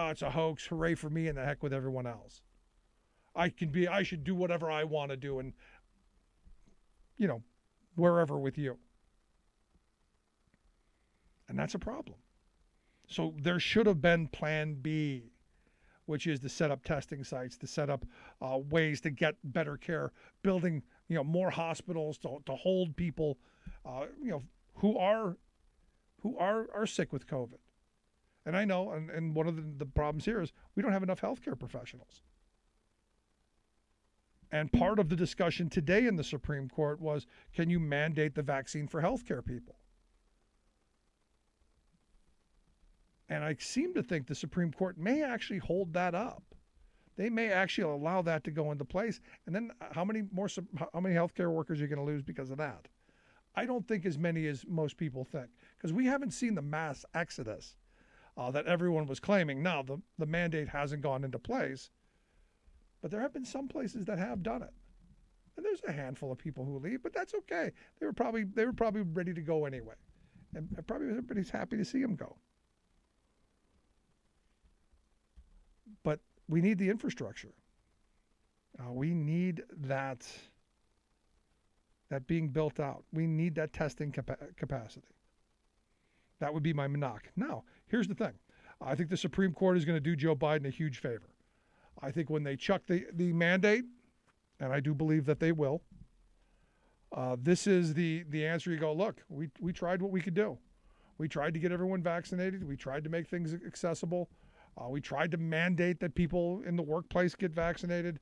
it's a hoax, hooray for me, and the heck with everyone else. I should do whatever I want to do, and, wherever with you. And that's a problem. So there should have been plan B, which is to set up testing sites, to set up ways to get better care, building, more hospitals to hold people, who are sick with COVID. And I know, and one of the problems here is we don't have enough healthcare professionals. And part of the discussion today in the Supreme Court was, can you mandate the vaccine for healthcare people? And I seem to think the Supreme Court may actually hold that up. They may actually allow that to go into place. And then how many healthcare workers are you going to lose because of that? I don't think as many as most people think, because we haven't seen the mass exodus that everyone was claiming. Now, the mandate hasn't gone into place, but there have been some places that have done it. And there's a handful of people who leave, but that's okay. They were probably ready to go anyway. And probably everybody's happy to see them go. But we need the infrastructure. We need that being built out. We need that testing capacity. That would be my knock. Now, here's the thing. I think the Supreme Court is going to do Joe Biden a huge favor. I think when they chuck the mandate, and I do believe that they will, this is the answer. You go, look, we tried what we could do. We tried to get everyone vaccinated. We tried to make things accessible. We tried to mandate that people in the workplace get vaccinated.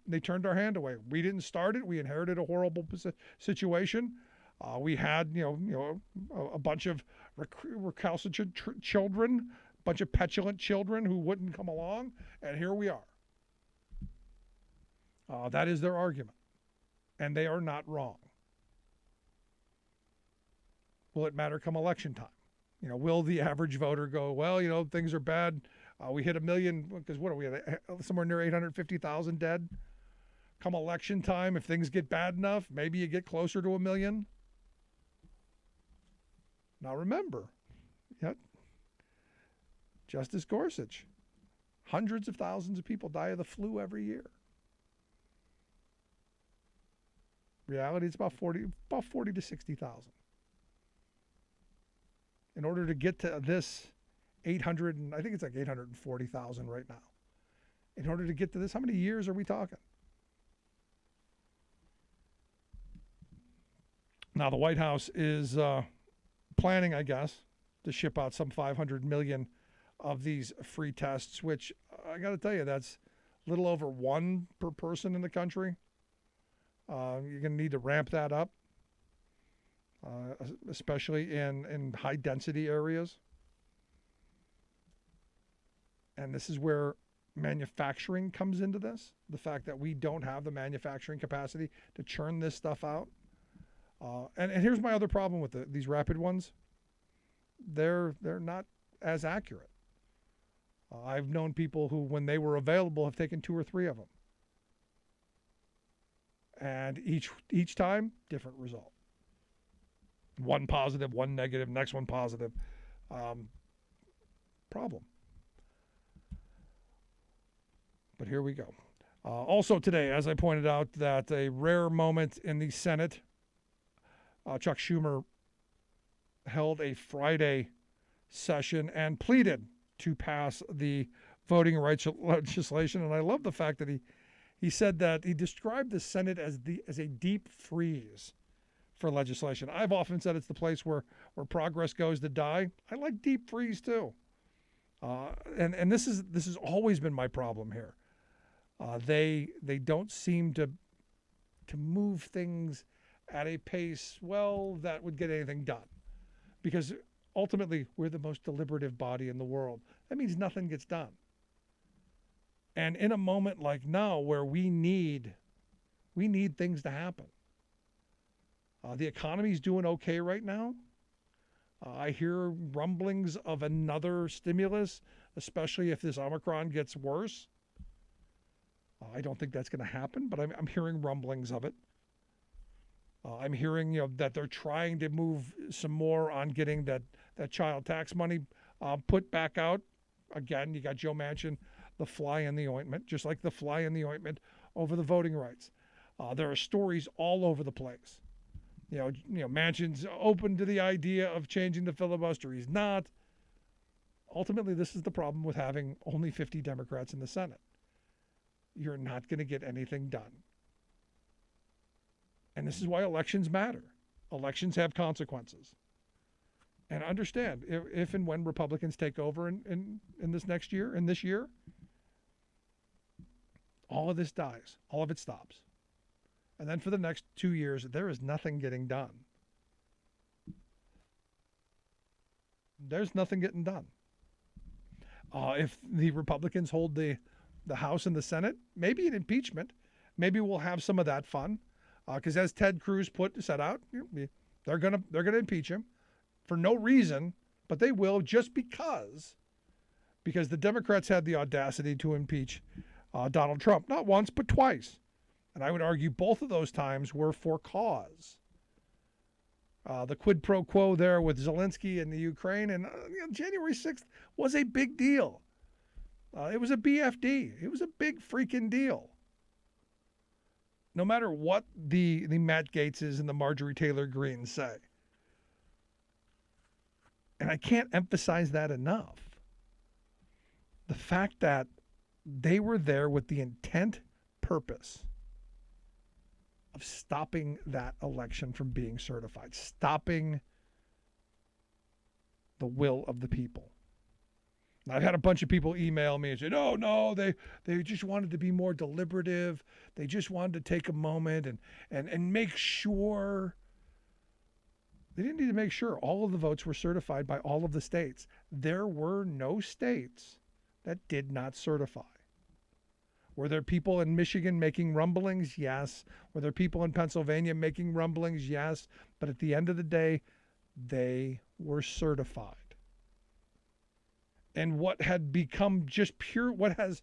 They turned our hand away. We didn't start it. We inherited a horrible situation. We had, a bunch of recalcitrant children, a bunch of petulant children who wouldn't come along, and here we are. That is their argument, and they are not wrong. Will it matter come election time? Will the average voter go, well, things are bad. We hit 1 million, because what are we at? Somewhere near 850,000 dead. Come election time, if things get bad enough, maybe you get closer to 1 million. Now remember, Justice Gorsuch, Hundreds of thousands of people die of the flu every year. Reality, it's about 40 to 60,000. In order to get to this 800, and I think it's like 840,000 right now. In order to get to this, how many years are we talking? Now, the White House is planning, I guess, to ship out some 500 million of these free tests, which I got to tell you, that's a little over one per person in the country. You're going to need to ramp that up, especially in high-density areas. And this is where manufacturing comes into this, the fact that we don't have the manufacturing capacity to churn this stuff out. And here's my other problem with these rapid ones. They're not as accurate. I've known people who, when they were available, have taken 2 or 3 of them. And each time, different result. One positive, one negative, next one positive. Problem. But here we go. Also today, as I pointed out, that a rare moment in the Senate, Chuck Schumer held a Friday session and pleaded to pass the voting rights legislation. And I love the fact that he said that he described the Senate as a deep freeze for legislation. I've often said it's the place where progress goes to die. I like deep freeze too. And this has always been my problem here. They don't seem to move things at a pace, well, that would get anything done. Because ultimately, we're the most deliberative body in the world. That means nothing gets done. And in a moment like now, where we need things to happen. The economy's doing okay right now. I hear rumblings of another stimulus, especially if this Omicron gets worse. I don't think that's going to happen, but I'm hearing rumblings of it. I'm hearing that they're trying to move some more on getting that child tax money put back out. Again, you got Joe Manchin, the fly in the ointment, just like the fly in the ointment over the voting rights. There are stories all over the place. Manchin's open to the idea of changing the filibuster. He's not. Ultimately, this is the problem with having only 50 Democrats in the Senate. You're not going to get anything done. And this is why elections matter. Elections have consequences. And understand, if and when Republicans take over in this next year, in this year, all of this dies. All of it stops. And then for the next 2 years, there is nothing getting done. There's nothing getting done. If the Republicans hold the House and the Senate, maybe an impeachment, maybe we'll have some of that fun. Because as Ted Cruz set out, they're gonna impeach him for no reason, but they will just because the Democrats had the audacity to impeach Donald Trump, not once but twice, and I would argue both of those times were for cause. The quid pro quo there with Zelensky and the Ukraine, and January 6th was a big deal. It was a BFD. It was a big freaking deal. No matter what the Matt Gaetzes and the Marjorie Taylor Greens say. And I can't emphasize that enough. The fact that they were there with the intent, purpose of stopping that election from being certified, stopping the will of the people. I've had a bunch of people email me and say, no, they just wanted to be more deliberative. They just wanted to take a moment and make sure. They didn't need to make sure. All of the votes were certified by all of the states. There were no states that did not certify. Were there people in Michigan making rumblings? Yes. Were there people in Pennsylvania making rumblings? Yes. But at the end of the day, they were certified. And what had become just pure, what has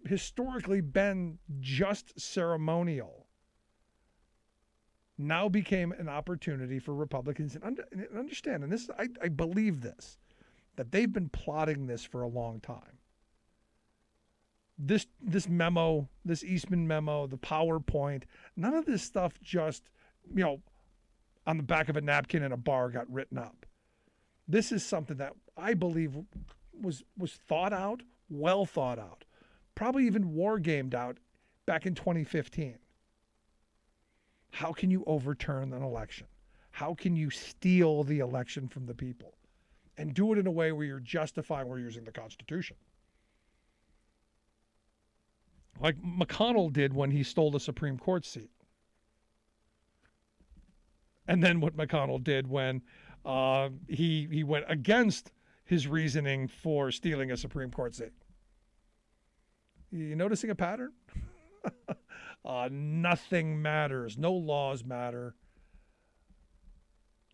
historically been just ceremonial, now became an opportunity for Republicans. And understand, and this I believe this, that they've been plotting this for a long time. this memo, this Eastman memo, the PowerPoint, none of this stuff just, on the back of a napkin in a bar got written up. This is something that I believe was thought out, well thought out, probably even war gamed out back in 2015. How can you overturn an election? How can you steal the election from the people? And do it in a way where you're justifying we're using the Constitution. Like McConnell did when he stole the Supreme Court seat. And then what McConnell did when he went against his reasoning for stealing a Supreme Court seat. You noticing a pattern? Nothing matters. No laws matter.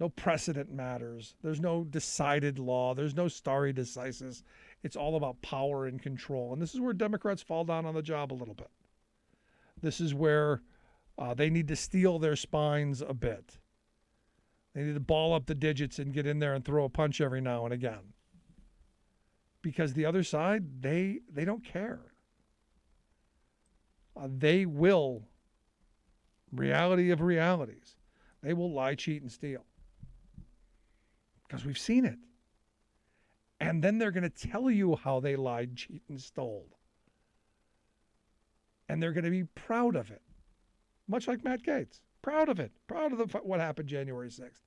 No precedent matters. There's no decided law. There's no stare decisis. It's all about power and control. And this is where Democrats fall down on the job a little bit. This is where they need to steel their spines a bit. They need to ball up the digits and get in there and throw a punch every now and again. Because the other side, they don't care. They will, reality of realities, they will lie, cheat, and steal. Because we've seen it. And then they're going to tell you how they lied, cheat, and stole. And they're going to be proud of it. Much like Matt Gaetz. Proud of it. Proud of what happened January 6th.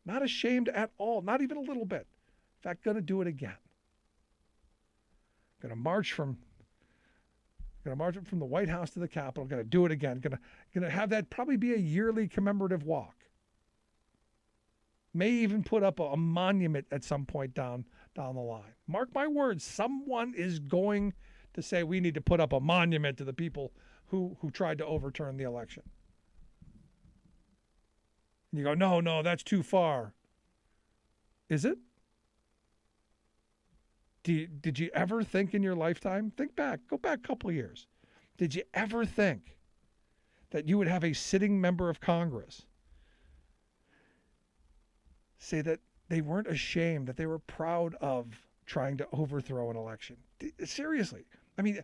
Not ashamed at all. Not even a little bit. In fact, going to do it again. Going to march from the White House to the Capitol. Going to do it again. Going to have that probably be a yearly commemorative walk. May even put up a monument at some point down the line. Mark my words, someone is going to say we need to put up a monument to the people who tried to overturn the election. And you go, no, that's too far. Is it? Did you ever think in your lifetime? Think back. Go back a couple of years. Did you ever think that you would have a sitting member of Congress say that they weren't ashamed, that they were proud of trying to overthrow an election? Seriously. I mean,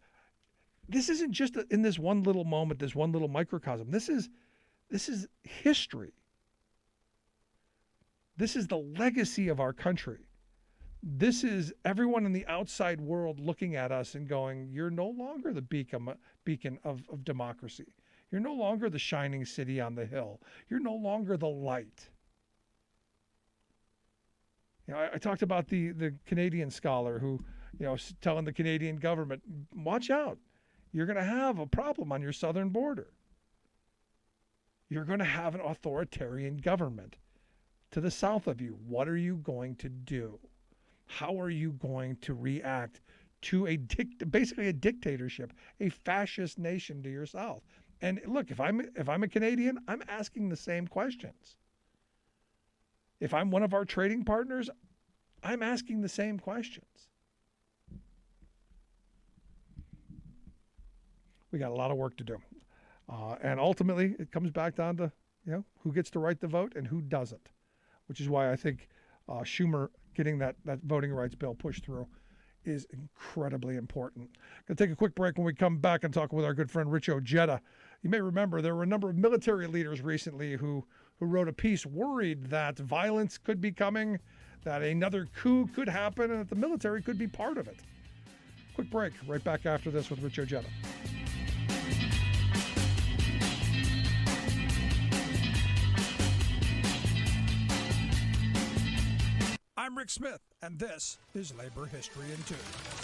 this isn't just in this one little moment, this one little microcosm. This is history. This is the legacy of our country. This is everyone in the outside world looking at us and going, you're no longer the beacon of democracy. You're no longer the shining city on the hill. You're no longer the light. I talked about the Canadian scholar who, telling the Canadian government, watch out. You're going to have a problem on your southern border. You're going to have an authoritarian government to the south of you. What are you going to do? How are you going to react to basically a dictatorship, a fascist nation to your south? And look, if I'm a Canadian, I'm asking the same questions. If I'm one of our trading partners, I'm asking the same questions. We got a lot of work to do. And ultimately, it comes back down to, who gets to write the vote and who doesn't, which is why I think Schumer getting that voting rights bill pushed through is incredibly important. Going to take a quick break. When we come back and talk with our good friend Rich Ojeda. You may remember there were a number of military leaders recently who wrote a piece worried that violence could be coming, that another coup could happen, and that the military could be part of it. Quick break. Right back after this with Rich Ojeda. I'm Rick Smith, and this is Labor History in 2.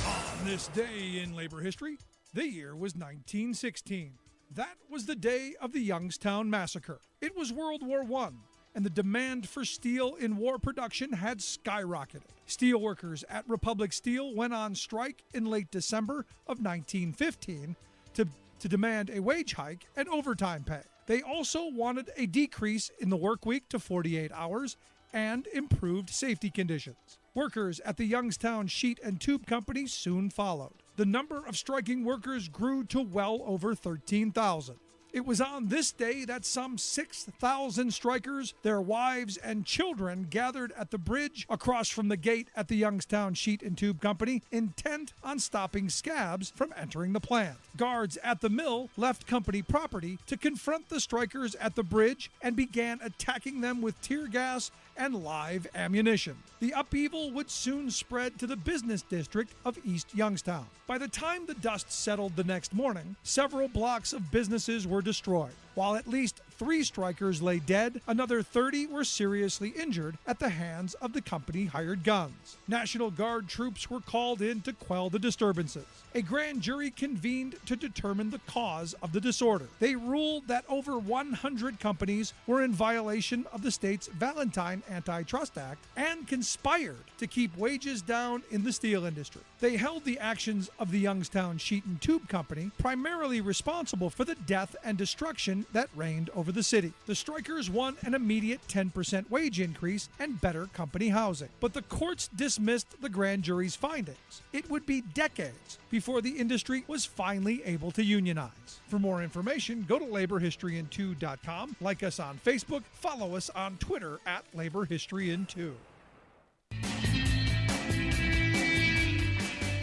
On this day in labor history, the year was 1916. That was the day of the Youngstown Massacre. It was World War I, and the demand for steel in war production had skyrocketed. Steel workers at Republic Steel went on strike in late December of 1915 to demand a wage hike and overtime pay. They also wanted a decrease in the work week to 48 hours and improved safety conditions. Workers at the Youngstown Sheet and Tube Company soon followed. The number of striking workers grew to well over 13,000. It was on this day that some 6,000 strikers, their wives, and children gathered at the bridge across from the gate at the Youngstown Sheet and Tube Company, intent on stopping scabs from entering the plant. Guards at the mill left company property to confront the strikers at the bridge and began attacking them with tear gas and live ammunition. The upheaval would soon spread to the business district of East Youngstown. By the time the dust settled the next morning, several blocks of businesses were destroyed. While at least 3 strikers lay dead, another 30 were seriously injured at the hands of the company-hired guns. National Guard troops were called in to quell the disturbances. A grand jury convened to determine the cause of the disorder. They ruled that over 100 companies were in violation of the state's Valentine Antitrust Act and conspired to keep wages down in the steel industry. They held the actions of the Youngstown Sheet and Tube Company primarily responsible for the death and destruction that reigned over the city. The strikers won an immediate 10% wage increase and better company housing. But the courts dismissed the grand jury's findings. It would be decades before the industry was finally able to unionize. For more information, go to laborhistoryin2.com, like us on Facebook, follow us on Twitter at laborhistoryin2.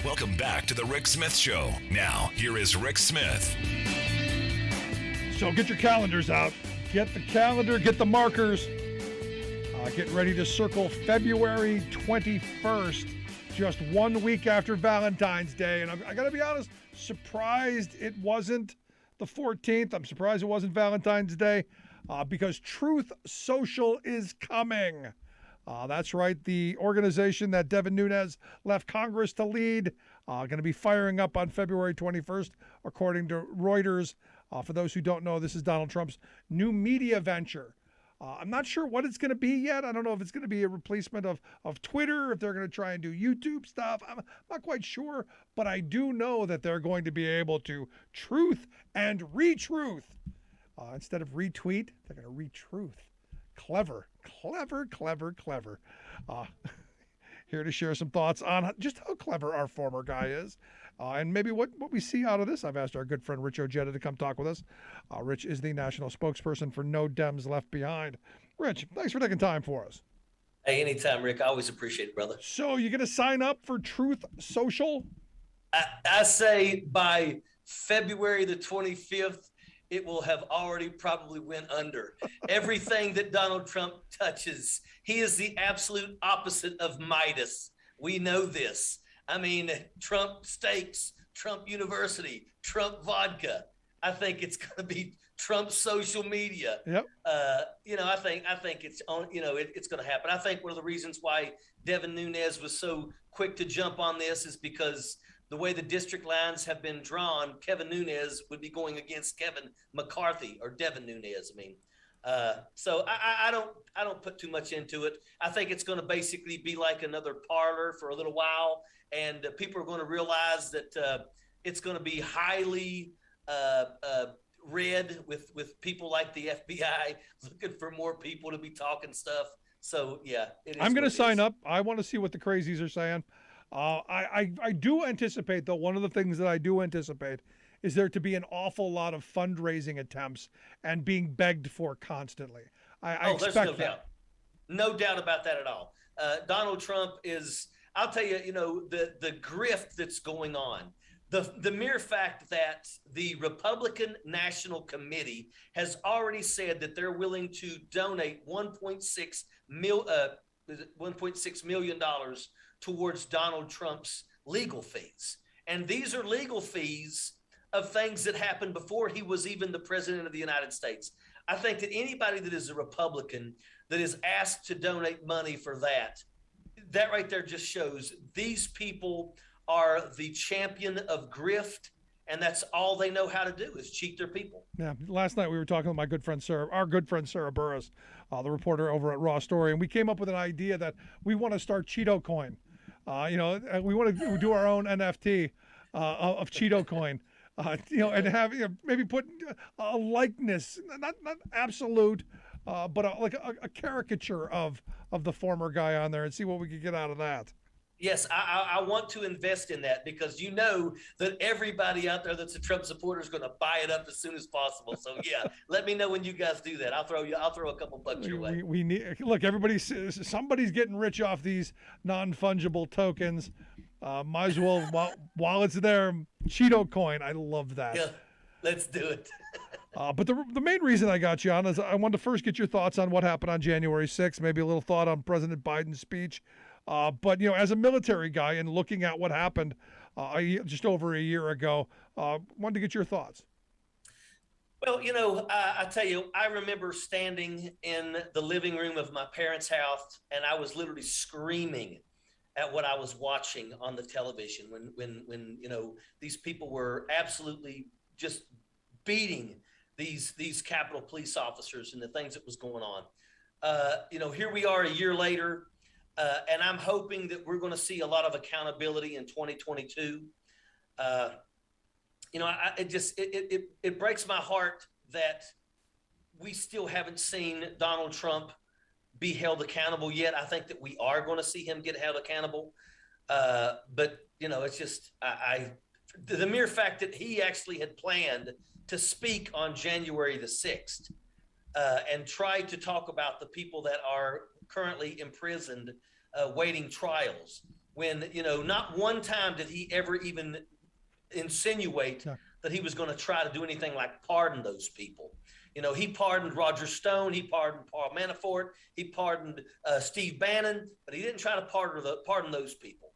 Welcome back to the Rick Smith Show. Now, here is Rick Smith. So get your calendars out. Get the calendar, get the markers. Get ready to circle February 21st, just 1 week after Valentine's Day. And I got to be honest, surprised it wasn't the 14th. I'm surprised it wasn't Valentine's Day because Truth Social is coming. That's right. The organization that Devin Nunes left Congress to lead, going to be firing up on February 21st, according to Reuters. For those who don't know, this is Donald Trump's new media venture. I'm not sure what it's going to be yet. I don't know if it's going to be a replacement of Twitter, if they're going to try and do YouTube stuff. I'm not quite sure, but I do know that they're going to be able to truth and re-truth. Instead of retweet, they're going to re-truth. Clever. Here to share some thoughts on just how clever our former guy is. And maybe what we see out of this. I've asked our good friend Rich Ojeda to come talk with us. Rich is the national spokesperson for No Dems Left Behind. Rich, thanks for taking time for us. Hey, anytime, Rick. I always appreciate it, brother. So you going to sign up for Truth Social? I say by February the 25th, it will have already probably went under. Everything that Donald Trump touches, he is the absolute opposite of Midas. We know this. I mean, Trump steaks, Trump University, Trump vodka. I think it's going to be Trump social media. Yep. I think it's on. It's going to happen. I think one of the reasons why Devin Nunes was so quick to jump on this is because the way the district lines have been drawn, Kevin Nunes would be going against Kevin McCarthy or Devin Nunes. So I don't put too much into it. I think it's going to basically be like another parlor for a little while, and people are going to realize that it's going to be highly read with people like the FBI looking for more people to be talking stuff. So yeah, I'm going to sign up. I want to see what the crazies are saying. I do anticipate, though, one of the things that I do anticipate is there to be an awful lot of fundraising attempts and being begged for constantly. I expect there's no that. doubt. No doubt about that at all. Donald Trump is, I'll tell you, the grift that's going on. The mere fact that the Republican National Committee has already said that they're willing to donate $1.6 million towards Donald Trump's legal fees. And these are legal fees of things that happened before he was even the president of the United States. I think that anybody that is a Republican that is asked to donate money for that right there just shows these people are the champion of grift, and that's all they know how to do is cheat their people. Yeah. Last night we were talking with my good friend Sarah Burris, the reporter over at Raw Story, and we came up with an idea that we want to start Cheeto Coin. We want to do our own NFT of Cheeto Coin. And have maybe put a likeness, not absolute, but like a caricature of the former guy on there, and see what we could get out of that. Yes, I want to invest in that because you know that everybody out there that's a Trump supporter is going to buy it up as soon as possible. So yeah, let me know when you guys do that. I'll throw a couple bucks your way. We need look. Somebody's getting rich off these non-fungible tokens. Might as well while it's there. Cheeto coin. I love that. Yeah, let's do it. But the main reason I got you on is I wanted to first get your thoughts on what happened on January 6th. Maybe a little thought on President Biden's speech. But, as a military guy and looking at what happened just over a year ago, wanted to get your thoughts. Well, I tell you, I remember standing in the living room of my parents' house, and I was literally screaming at what I was watching on the television when these people were absolutely just beating these Capitol Police officers and the things that was going on. Here we are a year later. And I'm hoping that we're going to see a lot of accountability in 2022. It breaks my heart that we still haven't seen Donald Trump be held accountable yet. I think that we are going to see him get held accountable. But it's just the mere fact that he actually had planned to speak on January the 6th and try to talk about the people that are currently imprisoned waiting trials when not one time did he ever even insinuate that he was going to try to do anything like pardon those people. He pardoned Roger Stone, he pardoned Paul Manafort, he pardoned Steve Bannon, but he didn't try to pardon those people.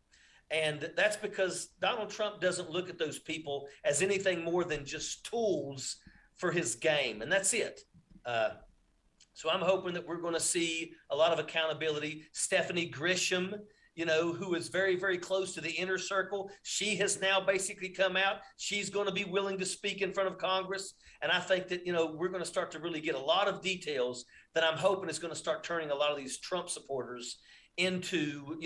And that's because Donald Trump doesn't look at those people as anything more than just tools for his game, and that's it. So I'm hoping that we're going to see a lot of accountability. Stephanie Grisham, who is very, very close to the inner circle, she has now basically come out. She's going to be willing to speak in front of Congress. And I think that, we're going to start to really get a lot of details that I'm hoping is going to start turning a lot of these Trump supporters into,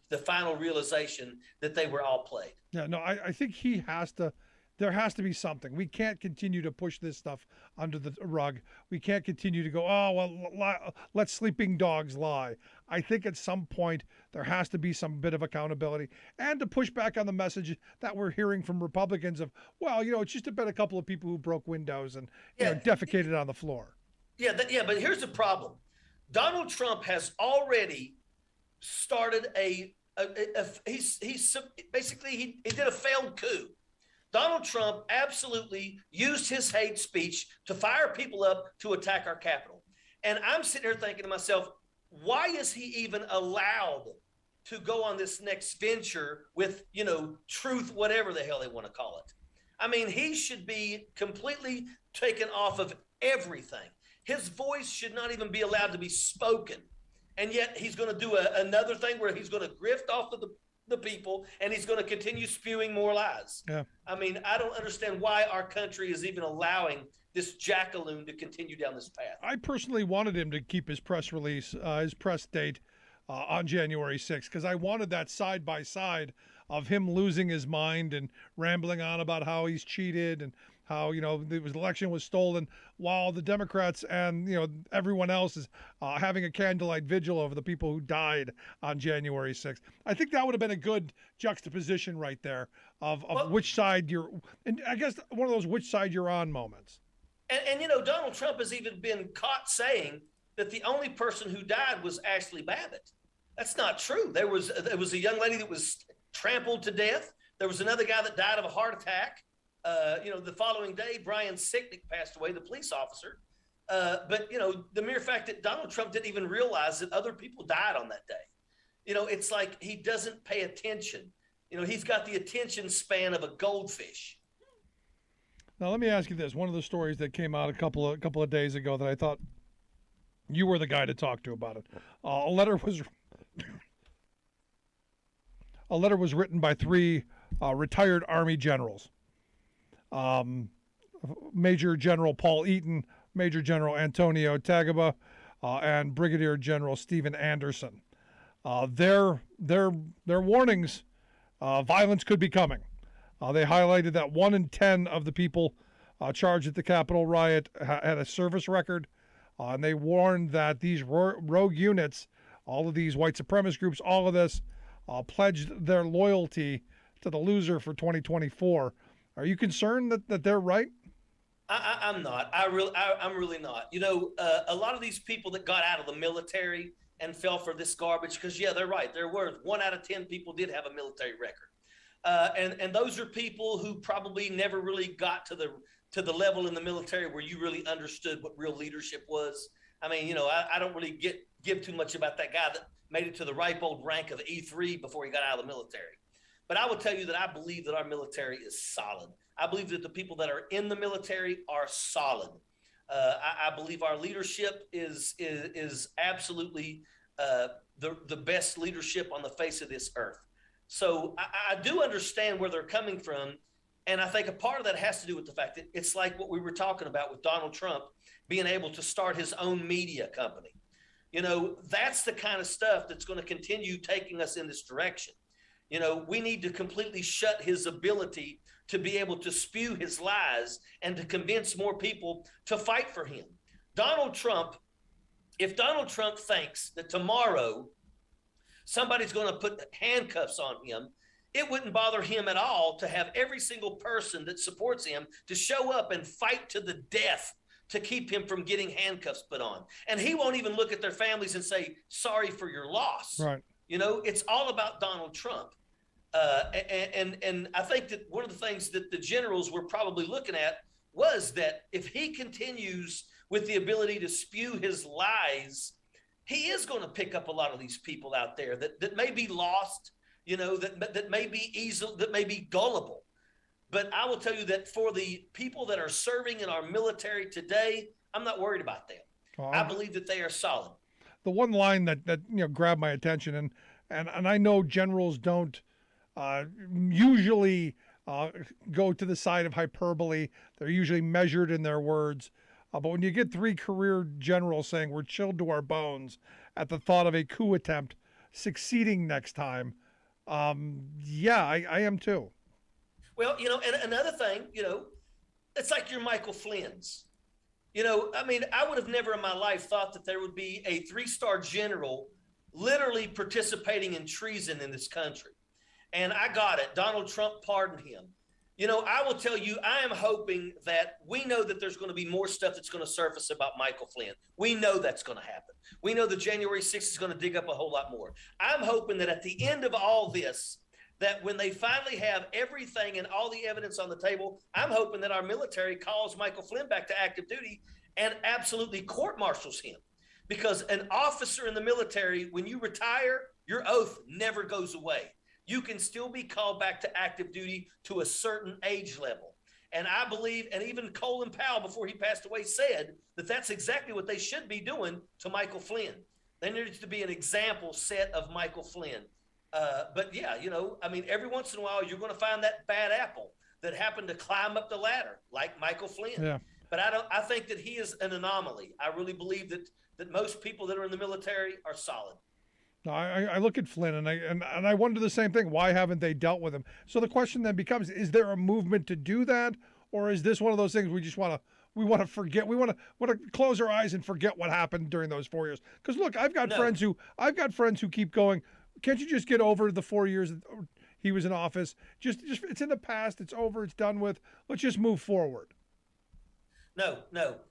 the final realization that they were all played. Yeah, no, I think there has to be something. We can't continue to push this stuff under the rug. We can't continue to go, let sleeping dogs lie. I think at some point there has to be some bit of accountability and to push back on the message that we're hearing from Republicans of, it's just been a couple of people who broke windows and defecated on the floor. Yeah, but here's the problem. Donald Trump has already started he did a failed coup. Donald Trump absolutely used his hate speech to fire people up to attack our Capitol. And I'm sitting here thinking to myself, why is he even allowed to go on this next venture with, truth, whatever the hell they want to call it? I mean, he should be completely taken off of everything. His voice should not even be allowed to be spoken. And yet he's going to do another thing where he's going to grift off of the people, and he's going to continue spewing more lies. Yeah. I mean, I don't understand why our country is even allowing this jackaloon to continue down this path. I personally wanted him to keep his press release, his press date on January 6th, because I wanted that side by side of him losing his mind and rambling on about how he's cheated and how, the election was stolen, while the Democrats and, everyone else is having a candlelight vigil over the people who died on January 6th. I think that would have been a good juxtaposition right there of which side and I guess one of those which side you're on moments. And Donald Trump has even been caught saying that the only person who died was Ashley Babbitt. That's not true. There was a young lady that was trampled to death. There was another guy that died of a heart attack. The following day, Brian Sicknick passed away, the police officer. But the mere fact that Donald Trump didn't even realize that other people died on that day. It's like he doesn't pay attention. He's got the attention span of a goldfish. Now, let me ask you this. One of the stories that came out a couple of days ago that I thought you were the guy to talk to about it. A letter was written by three retired Army generals. Major General Paul Eaton, Major General Antonio Tagaba, and Brigadier General Stephen Anderson. Their warnings, violence could be coming. They highlighted that 1 in 10 of the people charged at the Capitol riot had a service record, and they warned that these rogue units, all of these white supremacist groups, all of this, pledged their loyalty to the loser for 2024. Are you concerned that they're right? I'm not. I'm really not. A lot of these people that got out of the military and fell for this garbage, because yeah, they're right. There were 1 out of 10 people did have a military record, and those are people who probably never really got to the level in the military where you really understood what real leadership was. I mean, I don't really give too much about that guy that made it to the ripe old rank of E3 before he got out of the military. But I will tell you that I believe that our military is solid. I believe that the people that are in the military are solid. I believe our leadership is absolutely the best leadership on the face of this earth. So I do understand where they're coming from. And I think a part of that has to do with the fact that it's like what we were talking about with Donald Trump being able to start his own media company. That's the kind of stuff that's going to continue taking us in this direction. We need to completely shut his ability to be able to spew his lies and to convince more people to fight for him. If Donald Trump thinks that tomorrow somebody's going to put handcuffs on him, it wouldn't bother him at all to have every single person that supports him to show up and fight to the death to keep him from getting handcuffs put on. And he won't even look at their families and say, sorry for your loss. Right. It's all about Donald Trump. And I think that one of the things that the generals were probably looking at was that if he continues with the ability to spew his lies, he is going to pick up a lot of these people out there that may be lost, that may be easy, that may be gullible. But I will tell you that for the people that are serving in our military today, I'm not worried about them. I believe that they are solid. The one line that grabbed my attention, and I know generals don't usually go to the side of hyperbole. They're usually measured in their words. But when you get 3 career generals saying we're chilled to our bones at the thought of a coup attempt succeeding next time, I am too. Well, and another thing, it's like your Michael Flynn's. I would have never in my life thought that there would be a 3-star general literally participating in treason in this country. And I got it. Donald Trump pardoned him. I will tell you, I am hoping that we know that there's going to be more stuff that's going to surface about Michael Flynn. We know that's going to happen. We know that January 6th is going to dig up a whole lot more. I'm hoping that at the end of all this, that when they finally have everything and all the evidence on the table, I'm hoping that our military calls Michael Flynn back to active duty and absolutely court-martials him. Because an officer in the military, when you retire, your oath never goes away. You can still be called back to active duty to a certain age level. And I believe, and even Colin Powell, before he passed away, said that that's exactly what they should be doing to Michael Flynn. There needs to be an example set of Michael Flynn. But yeah, every once in a while, you're going to find that bad apple that happened to climb up the ladder, like Michael Flynn. Yeah. But I think that he is an anomaly. I really believe that most people that are in the military are solid. No, I look at Flynn and I wonder the same thing. Why haven't they dealt with him? So the question then becomes: is there a movement to do that, or is this one of those things we just want to forget? We want to close our eyes and forget what happened during those 4 years? Because look, I've got friends who keep going. Can't you just get over the 4 years that he was in office? Just it's in the past. It's over. It's done with. Let's just move forward. No.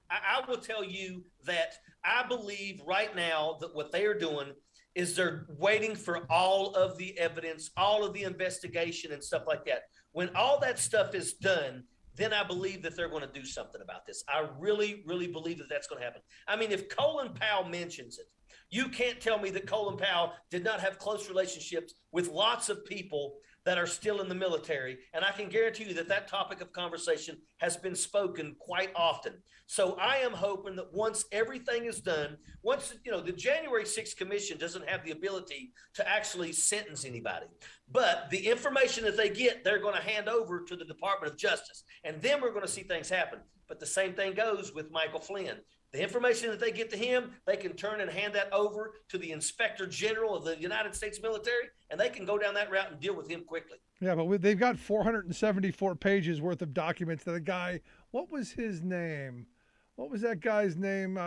I will tell you that I believe right now that what they are doing is they're waiting for all of the evidence, all of the investigation and stuff like that. When all that stuff is done, then I believe that they're going to do something about this. I really, really believe that that's going to happen. I mean, if Colin Powell mentions it, you can't tell me that Colin Powell did not have close relationships with lots of people that are still in the military. And I can guarantee you that topic of conversation has been spoken quite often. So I am hoping that once everything is done, once, the January 6th commission doesn't have the ability to actually sentence anybody, but the information that they get, they're going to hand over to the Department of Justice. And then we're going to see things happen. But the same thing goes with Michael Flynn. The information that they get to him, they can turn and hand that over to the Inspector General of the United States military, and they can go down that route and deal with him quickly. Yeah, but they've got 474 pages worth of documents that a guy, what was his name? What was that guy's name?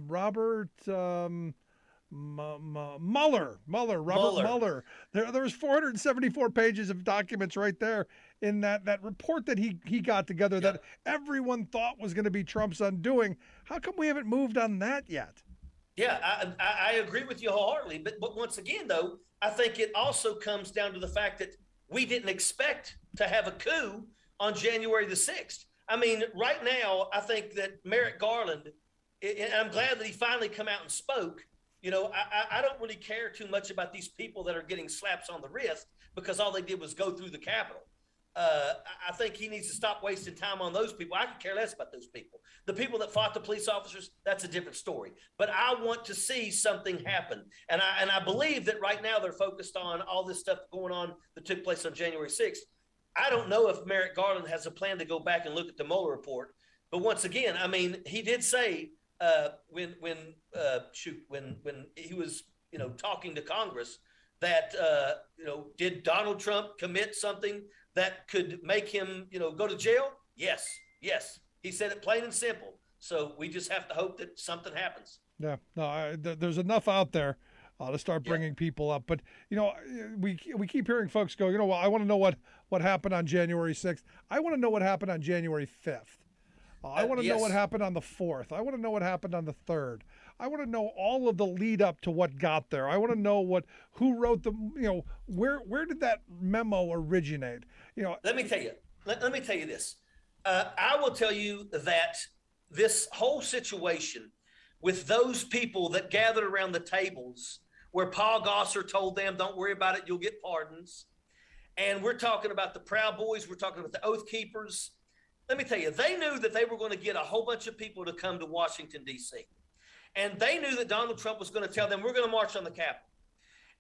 Robert, Mueller, Robert Mueller. There was 474 pages of documents right there in that report that he got together that everyone thought was going to be Trump's undoing. How come we haven't moved on that yet? Yeah, I agree with you wholeheartedly. But once again, though, I think it also comes down to the fact that we didn't expect to have a coup on January the 6th. I mean, right now, I think that Merrick Garland, and I'm glad that he finally come out and spoke. You know, I don't really care too much about these people that are getting slaps on the wrist because all they did was go through the Capitol. I think he needs to stop wasting time on those people. I could care less about those people. The people that fought the police officers, that's a different story. But I want to see something happen. And I believe that right now they're focused on all this stuff going on that took place on January 6th. I don't know if Merrick Garland has a plan to go back and look at the Mueller report. But once again, I mean, he did say when he was, talking to Congress that, did Donald Trump commit something that could make him, go to jail? Yes. He said it plain and simple. So we just have to hope that something happens. Yeah, no, there's enough out there to start bringing people up. But, we keep hearing folks go, well, I want to know what happened on January 6th. I want to know what happened on January 5th. I want to know what happened on the 4th. I want to know what happened on the 3rd. I want to know all of the lead up to what got there. I want to know who wrote the, where did that memo originate? Let me tell you. Let me tell you this. I will tell you that this whole situation with those people that gathered around the tables where Paul Gosar told them, don't worry about it, you'll get pardons. And we're talking about the Proud Boys. We're talking about the Oath Keepers. Let me tell you, they knew that they were going to get a whole bunch of people to come to Washington, D.C. And they knew that Donald Trump was going to tell them, we're going to march on the Capitol.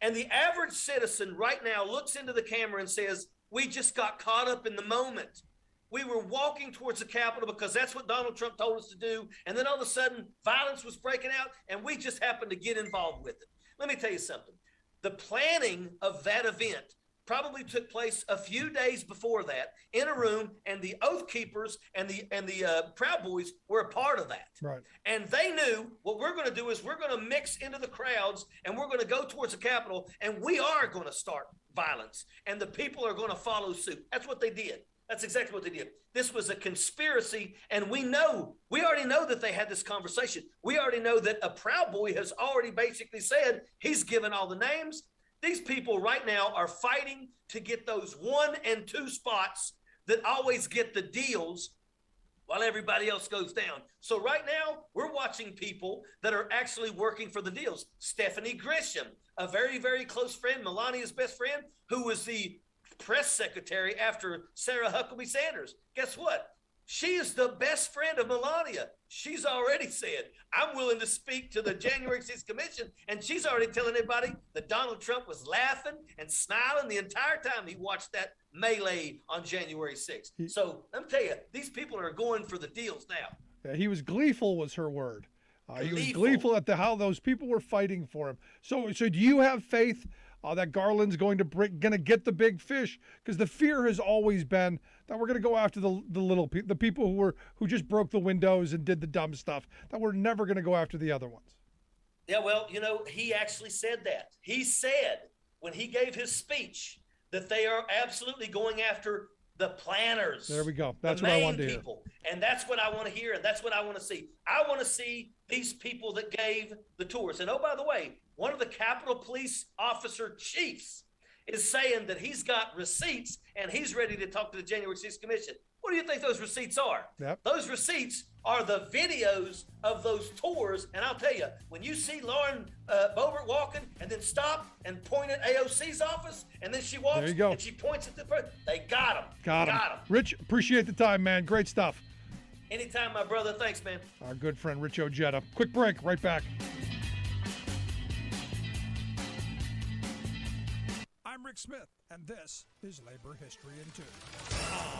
And the average citizen right now looks into the camera and says, we just got caught up in the moment. We were walking towards the Capitol because that's what Donald Trump told us to do. And then all of a sudden, violence was breaking out, and we just happened to get involved with it. Let me tell you something. The planning of that event probably took place a few days before that in a room, and the Oath Keepers and the Proud Boys were a part of that. Right. And they knew what we're going to do is we're going to mix into the crowds, and we're going to go towards the Capitol, and we are going to start violence, and the people are going to follow suit. That's what they did. That's exactly what they did. This was a conspiracy, and we already know that they had this conversation. We already know that a Proud Boy has already basically said he's given all the names. These people right now are fighting to get those 1 and 2 spots that always get the deals while everybody else goes down. So right now, we're watching people that are actually working for the deals. Stephanie Grisham, a very, very close friend, Melania's best friend, who was the press secretary after Sarah Huckabee Sanders. Guess what? She is the best friend of Melania. She's already said, I'm willing to speak to the January 6th commission. And she's already telling everybody that Donald Trump was laughing and smiling the entire time he watched that melee on January 6th. So let me tell you, these people are going for the deals now. Yeah, he was gleeful was her word. He was gleeful at how those people were fighting for him. So do you have faith that Garland's going to get the big fish? Because the fear has always been that we're going to go after the people who just broke the windows and did the dumb stuff, that we're never going to go after the other ones. Yeah, well, he actually said that. He said when he gave his speech that they are absolutely going after the planners. There we go. That's what I wanted to hear. And that's what I want to hear, and that's what I want to see. I want to see these people that gave the tours. And oh, by the way, one of the Capitol Police officer chiefs is saying that he's got receipts and he's ready to talk to the January 6th Commission. What do you think those receipts are? Yep. Those receipts are the videos of those tours. And I'll tell you, when you see Lauren Boebert walking and then stop and point at AOC's office, and then she walks and she points at the person, they got him. Got him. Rich, appreciate the time, man. Great stuff. Anytime, my brother. Thanks, man. Our good friend, Rich Ojeda. Quick break. Right back. I'm Rick Smith, and this is Labor History in 2.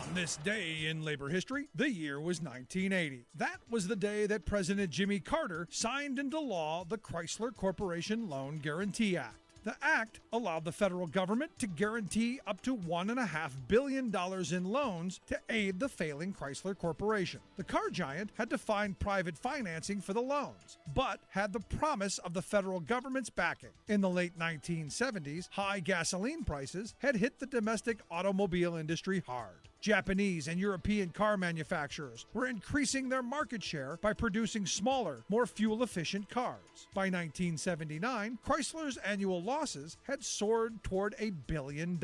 On this day in labor history, the year was 1980. That was the day that President Jimmy Carter signed into law the Chrysler Corporation Loan Guarantee Act. The act allowed the federal government to guarantee up to $1.5 billion in loans to aid the failing Chrysler Corporation. The car giant had to find private financing for the loans, but had the promise of the federal government's backing. In the late 1970s, high gasoline prices had hit the domestic automobile industry hard. Japanese and European car manufacturers were increasing their market share by producing smaller, more fuel-efficient cars. By 1979, Chrysler's annual losses had soared toward $1 billion.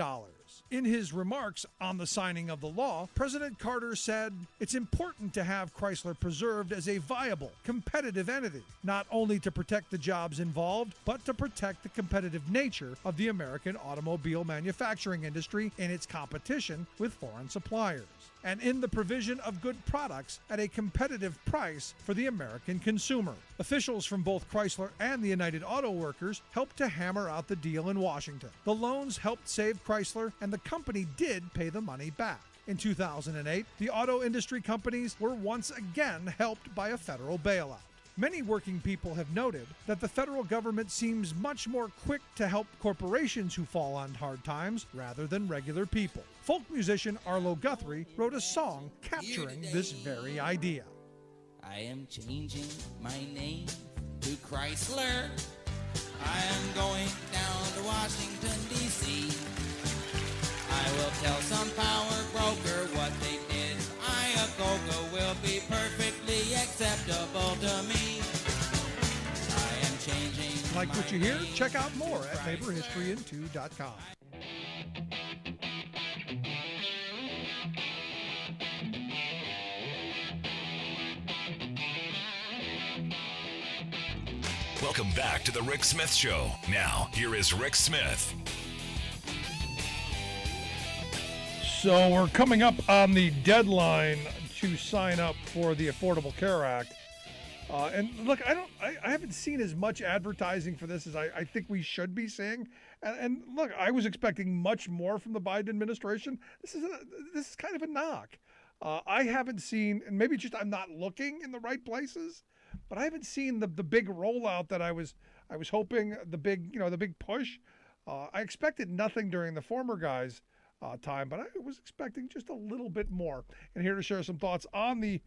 In his remarks on the signing of the law, President Carter said, "It's important to have Chrysler preserved as a viable, competitive entity, not only to protect the jobs involved, but to protect the competitive nature of the American automobile manufacturing industry in its competition with foreign suppliers, and in the provision of good products at a competitive price for the American consumer." Officials from both Chrysler and the United Auto Workers helped to hammer out the deal in Washington. The loans helped save Chrysler, and the company did pay the money back. In 2008, the auto industry companies were once again helped by a federal bailout. Many working people have noted that the federal government seems much more quick to help corporations who fall on hard times rather than regular people. Folk musician Arlo Guthrie wrote a song capturing this very idea. I am changing my name to Chrysler. I am going down to Washington, D.C. I will tell some power broker what they did. Acosta will be perfectly acceptable to me. I am changing. Like what you hear? Check out more at paperhistoryin2.com. Welcome back to the Rick Smith Show. Now, here is Rick Smith. So we're coming up on the deadline to sign up for the Affordable Care Act. And look, I haven't seen as much advertising for this as I think we should be seeing. And look, I was expecting much more from the Biden administration. This is kind of a knock. I haven't seen, and maybe just I'm not looking in the right places, but I haven't seen the big rollout that I was hoping, the big push. I expected nothing during the former guys' time, but I was expecting just a little bit more. And here to share some thoughts on the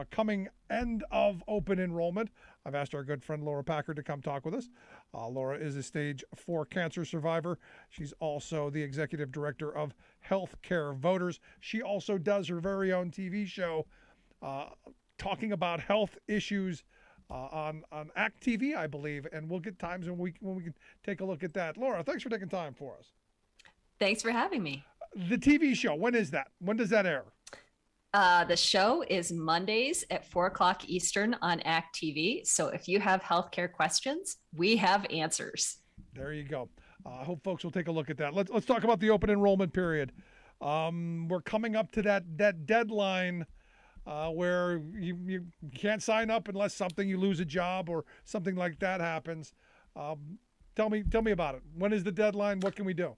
coming end of open enrollment, I've asked our good friend Laura Packard to come talk with us. Laura is a stage 4 cancer survivor. She's also the executive director of Healthcare Voters. She also does her very own TV show talking about health issues on ACT TV, I believe. And we'll get times when we can take a look at that. Laura, thanks for taking time for us. Thanks for having me. The TV show, when is that? When does that air? The show is Mondays at 4 o'clock Eastern on ACT TV. So if you have healthcare questions, we have answers. There you go. I hope folks will take a look at that. Let's talk about the open enrollment period. We're coming up to that deadline where you can't sign up unless you lose a job or something like that happens. Tell me about it. When is the deadline? What can we do?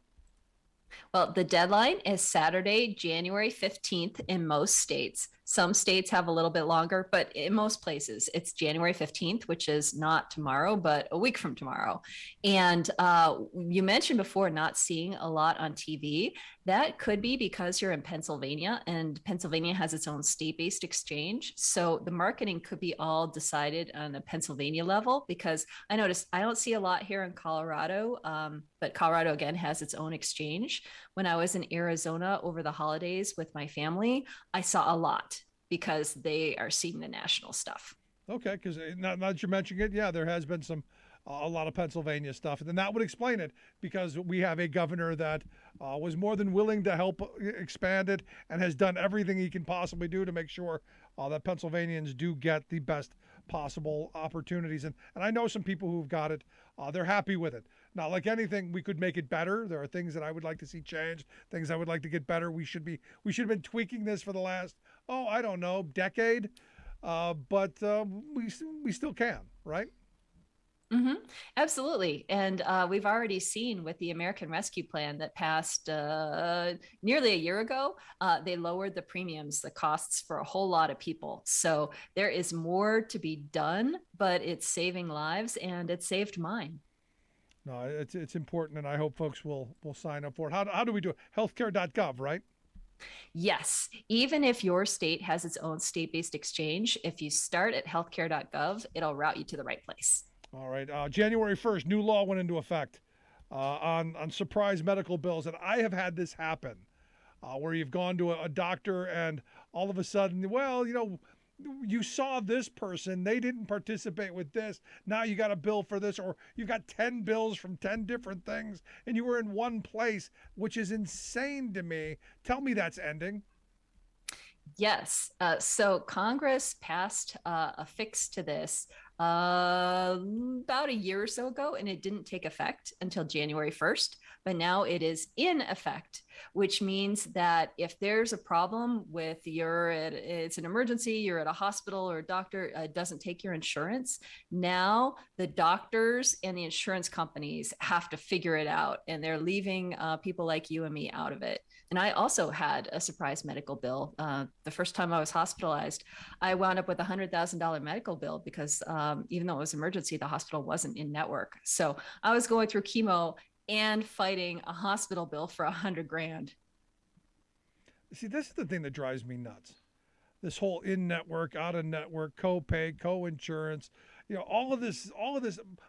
Well, the deadline is Saturday, January 15th in most states. Some states have a little bit longer, but in most places it's January 15th, which is not tomorrow, but a week from tomorrow. And you mentioned before not seeing a lot on TV. That could be because you're in Pennsylvania, and Pennsylvania has its own state-based exchange. So the marketing could be all decided on a Pennsylvania level, because I noticed I don't see a lot here in Colorado, but Colorado, again, has its own exchange. When I was in Arizona over the holidays with my family, I saw a lot because they are seeing the national stuff. Okay, because now that you're mentioning it, yeah, there has been a lot of Pennsylvania stuff. And then that would explain it, because we have a governor that was more than willing to help expand it and has done everything he can possibly do to make sure that Pennsylvanians do get the best possible opportunities. And I know some people who've got it, they're happy with it. Now, like anything, we could make it better. There are things that I would like to see changed, things I would like to get better. We should have been tweaking this for the last, I don't know, decade. But we still can, right? Mm-hmm. Absolutely. And we've already seen with the American Rescue Plan that passed nearly a year ago, they lowered the premiums, the costs for a whole lot of people. So there is more to be done, but it's saving lives, and it saved mine. No, it's important, and I hope folks will sign up for it. How do we do it? Healthcare.gov, right? Yes. Even if your state has its own state-based exchange, if you start at healthcare.gov, it'll route you to the right place. All right. January 1st, new law went into effect on surprise medical bills, and I have had this happen where you've gone to a doctor and all of a sudden, well, you saw this person, they didn't participate with this. Now you got a bill for this, or you got 10 bills from 10 different things, and you were in one place, which is insane to me. Tell me that's ending. Yes. So Congress passed a fix to this about a year or so ago, and it didn't take effect until January 1st. But now it is in effect, which means that if there's a problem with it's an emergency, you're at a hospital or a doctor doesn't take your insurance, now the doctors and the insurance companies have to figure it out, and they're leaving people like you and me out of it. And I also had a surprise medical bill. The first time I was hospitalized, I wound up with a $100,000 medical bill because even though it was emergency, the hospital wasn't in network. So I was going through chemo and fighting a hospital bill for $100,000. See, this is the thing that drives me nuts. This whole in-network, out-of-network, co-pay, co-insurance, all of this,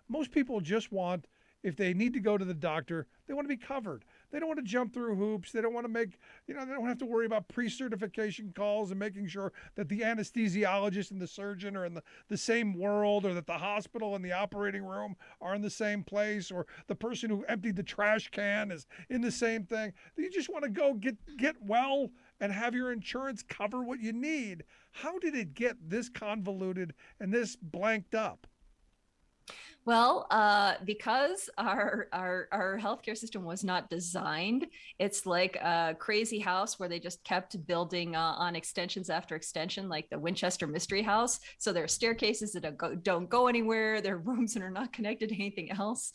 most people just want, if they need to go to the doctor, they want to be covered. They don't want to jump through hoops. They don't want to make, they don't have to worry about pre-certification calls and making sure that the anesthesiologist and the surgeon are in the same world, or that the hospital and the operating room are in the same place, or the person who emptied the trash can is in the same thing. You just want to go get well and have your insurance cover what you need. How did it get this convoluted and this blanked up? Well, because our healthcare system was not designed, it's like a crazy house where they just kept building on extensions after extension, like the Winchester Mystery House. So there are staircases that don't go anywhere. There are rooms that are not connected to anything else,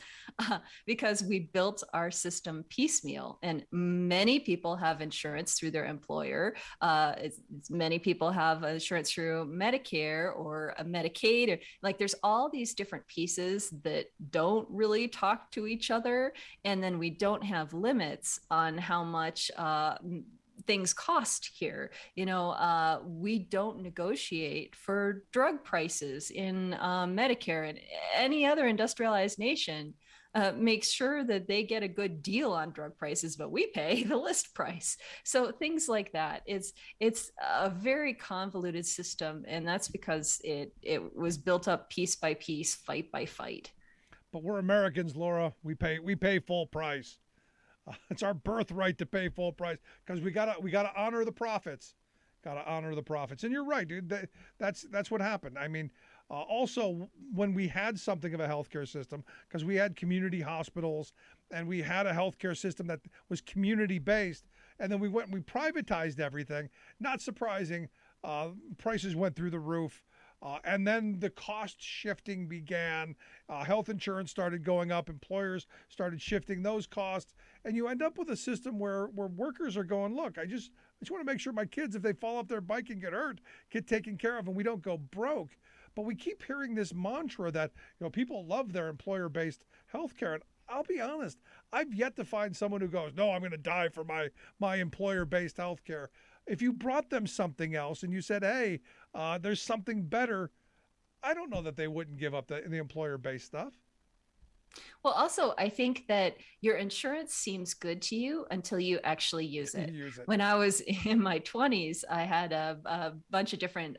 because we built our system piecemeal. And many people have insurance through their employer. Many people have insurance through Medicare or Medicaid. Or there's all these different pieces that don't really talk to each other, and then we don't have limits on how much things cost here. We don't negotiate for drug prices in Medicare, and any other industrialized nation makes sure that they get a good deal on drug prices, but we pay the list price. So things like that. It's a very convoluted system, and that's because it was built up piece by piece, fight by fight. But we're Americans, Laura. We pay full price. It's our birthright to pay full price, because we gotta honor the profits. Gotta honor the profits. And you're right, dude. That's what happened. I mean, also when we had something of a healthcare system, because we had community hospitals and we had a healthcare system that was community based, and then we went and we privatized everything. Not surprising, prices went through the roof. And then the cost shifting began. Health insurance started going up. Employers started shifting those costs. And you end up with a system where workers are going, look, I just want to make sure my kids, if they fall off their bike and get hurt, get taken care of, and we don't go broke. But we keep hearing this mantra that people love their employer-based healthcare. And I'll be honest, I've yet to find someone who goes, no, I'm going to die for my employer-based healthcare. If you brought them something else and you said, hey, there's something better, I don't know that they wouldn't give up the employer-based stuff. Well, also, I think that your insurance seems good to you until you actually use it. When I was in my 20s, I had a bunch of different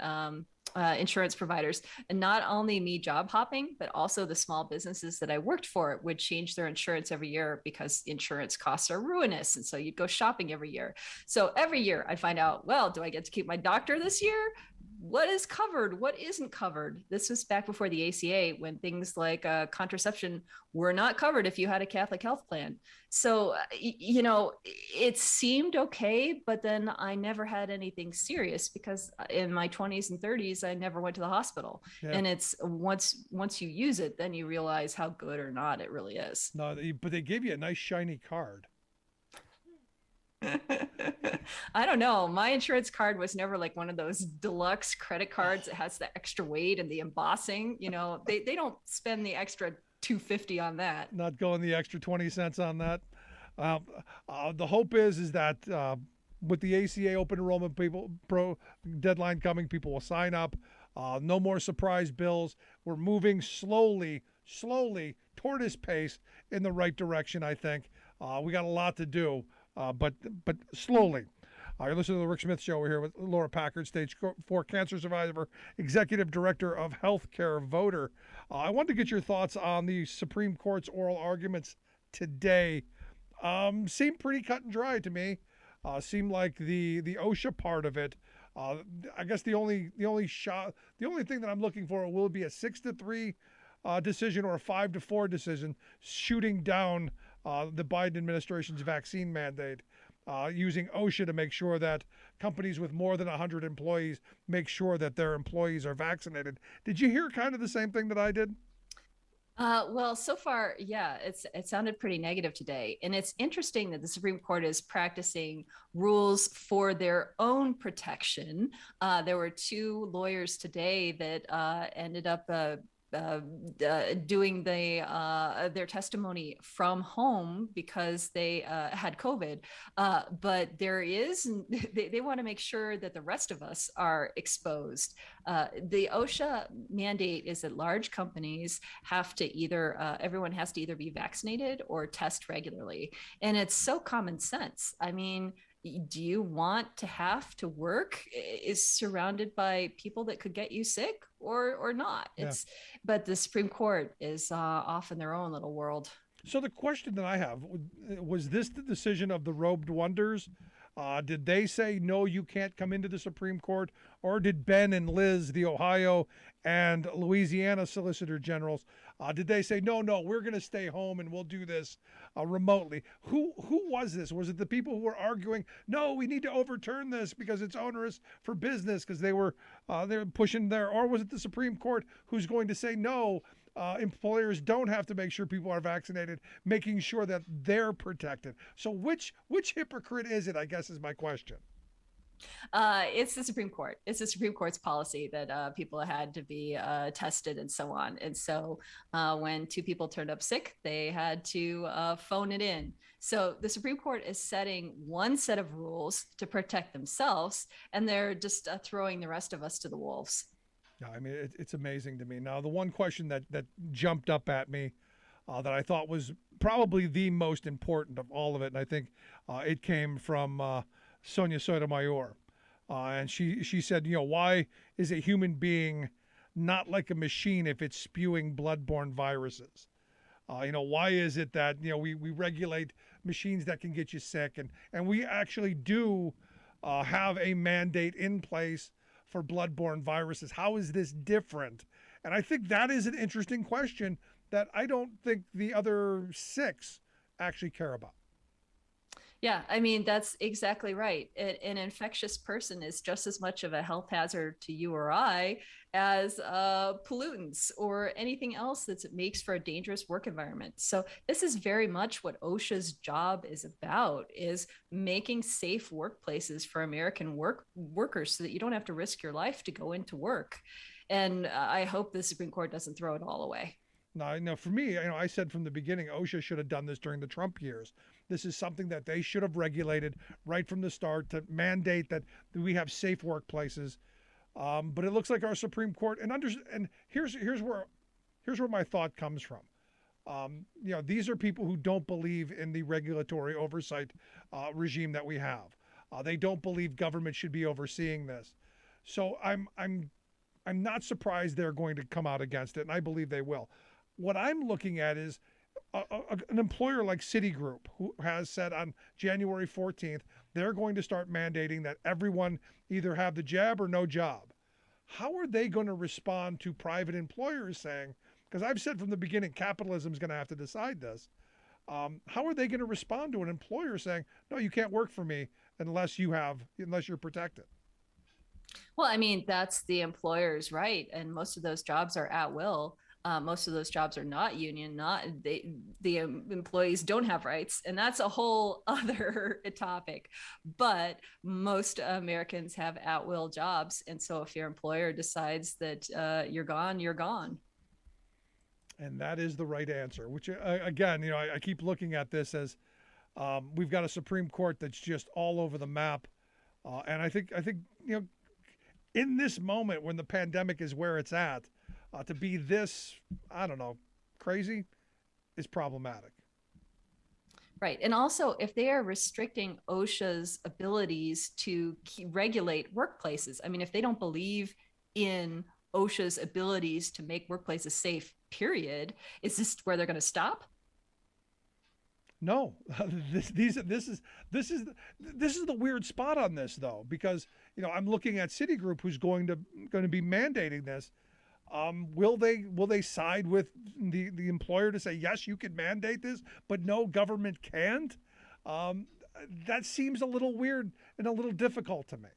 insurance providers, and not only me job hopping, but also the small businesses that I worked for would change their insurance every year because insurance costs are ruinous. And so you'd go shopping every year. So every year I'd find out, well, do I get to keep my doctor this year? What is covered? What isn't covered? This was back before the ACA, when things like contraception were not covered if you had a Catholic health plan. So, it seemed okay, but then I never had anything serious because in my 20s and 30s, I never went to the hospital. Yeah. And it's once you use it, then you realize how good or not it really is. No, but they gave you a nice shiny card. I don't know. My insurance card was never like one of those deluxe credit cards that has the extra weight and the embossing. You know, they don't spend the extra $250 on that. Not going the extra 20 cents on that. The hope is that with the ACA open enrollment deadline coming, people will sign up. No more surprise bills. We're moving slowly, tortoise pace in the right direction, I think. We got a lot to do, but slowly. You're listening to the Rick Smith Show. We're here with Laura Packard, stage 4 cancer survivor, executive director of healthcare voter. I wanted to get your thoughts on the Supreme Court's oral arguments today. Seemed pretty cut and dry to me. Seemed like the OSHA part of it. I guess the only thing that I'm looking for will be a 6-3 decision or a 5-4 decision, shooting down the Biden administration's vaccine mandate, using OSHA to make sure that companies with more than 100 employees make sure that their employees are vaccinated. Did you hear kind of the same thing that I did? Well, so far, yeah, it sounded pretty negative today. And it's interesting that the Supreme Court is practicing rules for their own protection. There were 2 lawyers today that ended up doing their testimony from home because they had COVID. But they want to make sure that the rest of us are exposed. The OSHA mandate is that large companies have to everyone has to either be vaccinated or test regularly. And it's so common sense. I mean, do you want to have to work is surrounded by people that could get you sick or not? But the Supreme Court is off in their own little world. So the question that I have, was this the decision of the robed wonders? Did they say, no, you can't come into the Supreme Court? Or did Ben and Liz, the Ohio and Louisiana Solicitor Generals, did they say, no, we're going to stay home and we'll do this remotely? Who was this? Was it the people who were arguing, no, we need to overturn this because it's onerous for business because they're pushing there? Or was it the Supreme Court who's going to say, no, employers don't have to make sure people are vaccinated, making sure that they're protected? So which hypocrite is it, I guess, is my question. It's the Supreme Court. It's the Supreme Court's policy that people had to be tested and so on. And so when 2 people turned up sick, they had to phone it in. So the Supreme Court is setting one set of rules to protect themselves, and they're just throwing the rest of us to the wolves. Yeah, I mean, it's amazing to me. Now, the one question that jumped up at me that I thought was probably the most important of all of it, and I think it came from Sonia Sotomayor. And she said, why is a human being not like a machine if it's spewing bloodborne viruses? Why is it that, we regulate machines that can get you sick, and we actually do have a mandate in place for bloodborne viruses? How is this different? And I think that is an interesting question that I don't think the other 6 actually care about. Yeah, I mean, that's exactly right. An infectious person is just as much of a health hazard to you or I as pollutants or anything else that makes for a dangerous work environment. So this is very much what OSHA's job is about, is making safe workplaces for American workers so that you don't have to risk your life to go into work. And I hope the Supreme Court doesn't throw it all away. No, for me, I said from the beginning, OSHA should have done this during the Trump years. This is something that they should have regulated right from the start to mandate that we have safe workplaces. But it looks like our Supreme Court, and here's where my thought comes from. These are people who don't believe in the regulatory oversight regime that we have. They don't believe government should be overseeing this. So I'm not surprised they're going to come out against it, and I believe they will. What I'm looking at is an employer like Citigroup, who has said on January 14th, they're going to start mandating that everyone either have the jab or no job. How are they going to respond to private employers saying, because I've said from the beginning, capitalism is going to have to decide this. How are they going to respond to an employer saying, no, you can't work for me unless you're protected? Well, I mean, that's the employer's right. And most of those jobs are at will. Most of those jobs are not union, the employees don't have rights, and that's a whole other topic. But most Americans have at-will jobs, and so if your employer decides that you're gone, you're gone. And that is the right answer. Which again, I keep looking at this as we've got a Supreme Court that's just all over the map, and I think in this moment when the pandemic is where it's at. To be this, I don't know, crazy is problematic. Right. And also, if they are restricting OSHA's abilities to regulate workplaces, I mean, if they don't believe in OSHA's abilities to make workplaces safe, period, is this where they're going to stop? No, this is the weird spot on this, though, because I'm looking at Citigroup, who's going to be mandating this. Will they side with the employer to say, yes, you can mandate this, but no, government can't? That seems a little weird and a little difficult to me.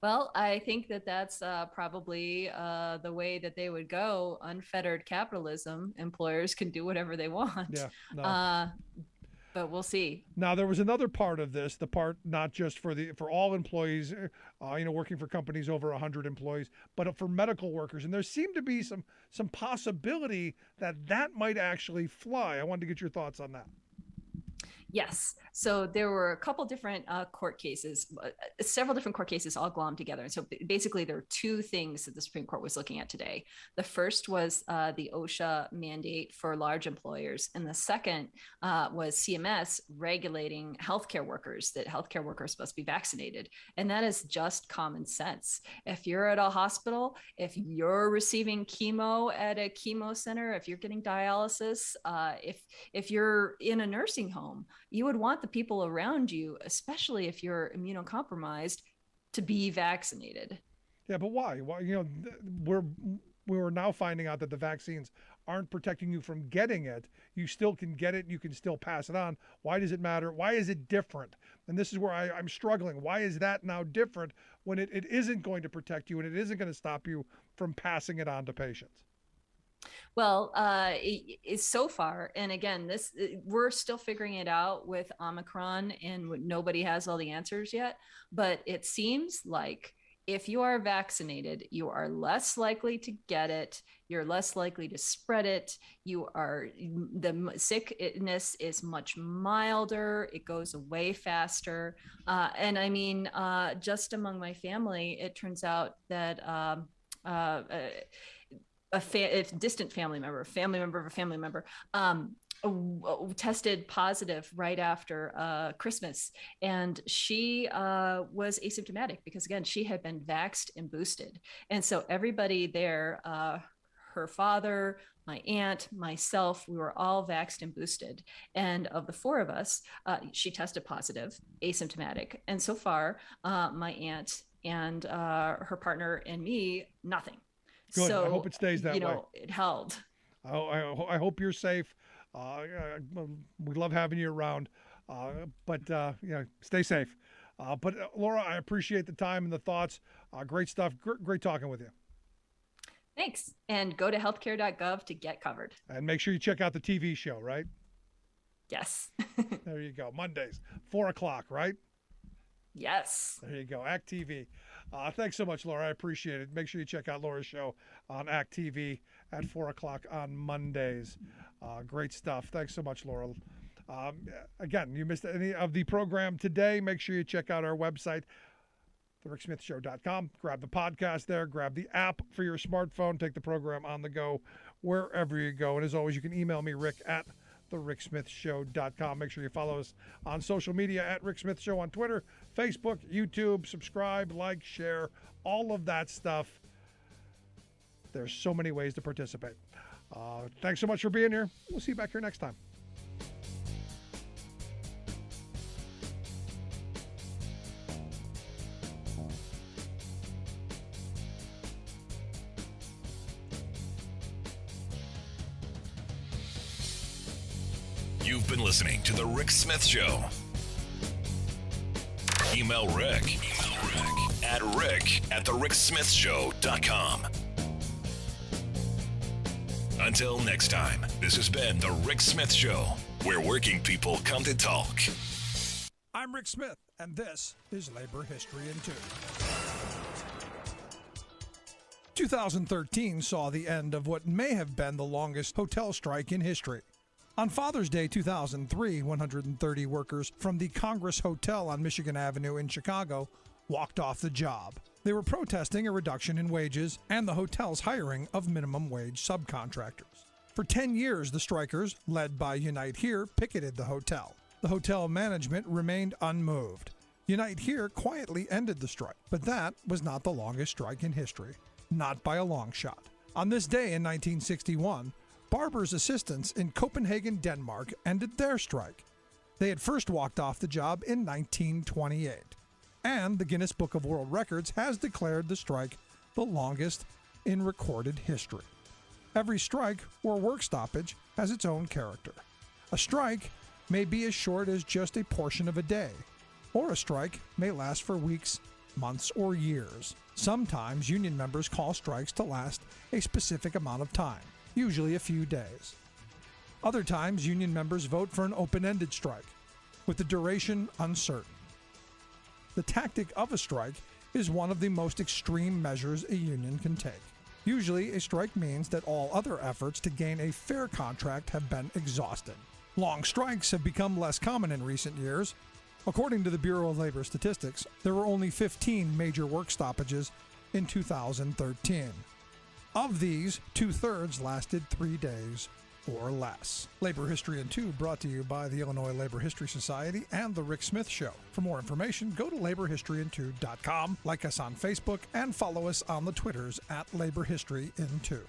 Well, I think that's probably the way that they would go. Unfettered capitalism, employers can do whatever they want. Yeah, no. But we'll see. Now, there was another part of this, the part not just for all employees, working for companies over 100 employees, but for medical workers. And there seemed to be some possibility that might actually fly. I wanted to get your thoughts on that. Yes. So there were a couple different court cases, several different court cases all glommed together. And so basically there are two things that the Supreme Court was looking at today. The first was the OSHA mandate for large employers. And the second was CMS regulating healthcare workers, that healthcare workers must be vaccinated. And that is just common sense. If you're at a hospital, if you're receiving chemo at a chemo center, if you're getting dialysis, if you're in a nursing home, you would want the people around you, especially if you're immunocompromised, to be vaccinated. Yeah, but why? Why? We're now finding out that the vaccines aren't protecting you from getting it. You still can get it. You can still pass it on. Why does it matter? Why is it different? And this is where I'm struggling. Why is that now different when it isn't going to protect you and it isn't going to stop you from passing it on to patients? Well, it's so far, and again, we're still figuring it out with Omicron, and nobody has all the answers yet. But it seems like if you are vaccinated, you are less likely to get it. You're less likely to spread it. The sickness is much milder. It goes away faster. And I mean, just among my family, it turns out that a distant family member of a family member, tested positive right after Christmas. And she was asymptomatic because, again, she had been vaxxed and boosted. And so everybody there, her father, my aunt, myself, we were all vaxxed and boosted. And of the four of us, she tested positive, asymptomatic. And so far, my aunt and her partner and me, nothing. Good. So, I hope it stays that way. It held. I hope you're safe. We love having you around, but stay safe. But Laura, I appreciate the time and the thoughts. Great stuff. Great talking with you. Thanks. And go to healthcare.gov to get covered. And make sure you check out the TV show, right? Yes. There you go. Mondays, 4:00, right? Yes. There you go. ACT TV. Thanks so much, Laura. I appreciate it. Make sure you check out Laura's show on ACT TV at 4:00 on Mondays. Great stuff. Thanks so much, Laura. Again, you missed any of the program today, make sure you check out our website, thericksmithshow.com. Grab the podcast there. Grab the app for your smartphone. Take the program on the go wherever you go. And as always, you can email me, Rick, at thericksmithshow.com. Make sure you follow us on social media at Rick Smith Show on Twitter, Facebook, YouTube. Subscribe, like, share, all of that stuff. There's so many ways to participate. Thanks so much for being here. We'll see you back here next time. You've been listening to The Rick Smith Show. Email Rick at rick@thericksmithshow.com. Until next time, this has been The Rick Smith Show, where working people come to talk. I'm Rick Smith, and this is Labor History in 2. 2013 saw the end of what may have been the longest hotel strike in history. On Father's Day 2003, 130 workers from the Congress Hotel on Michigan Avenue in Chicago walked off the job. They were protesting a reduction in wages and the hotel's hiring of minimum wage subcontractors. For 10 years, the strikers, led by Unite Here, picketed the hotel. The hotel management remained unmoved. Unite Here quietly ended the strike, but that was not the longest strike in history. Not by a long shot. On this day in 1961, barbers' assistants in Copenhagen, Denmark, ended their strike. They had first walked off the job in 1928. And the Guinness Book of World Records has declared the strike the longest in recorded history. Every strike or work stoppage has its own character. A strike may be as short as just a portion of a day, or a strike may last for weeks, months, or years. Sometimes union members call strikes to last a specific amount of time, usually a few days. Other times, union members vote for an open-ended strike, with the duration uncertain. The tactic of a strike is one of the most extreme measures a union can take. Usually, a strike means that all other efforts to gain a fair contract have been exhausted. Long strikes have become less common in recent years. According to the Bureau of Labor Statistics, there were only 15 major work stoppages in 2013. Of these, 2/3 lasted 3 days or less. Labor History in 2 brought to you by the Illinois Labor History Society and The Rick Smith Show. For more information, go to laborhistoryin2.com, like us on Facebook, and follow us on the Twitters at Labor History in 2.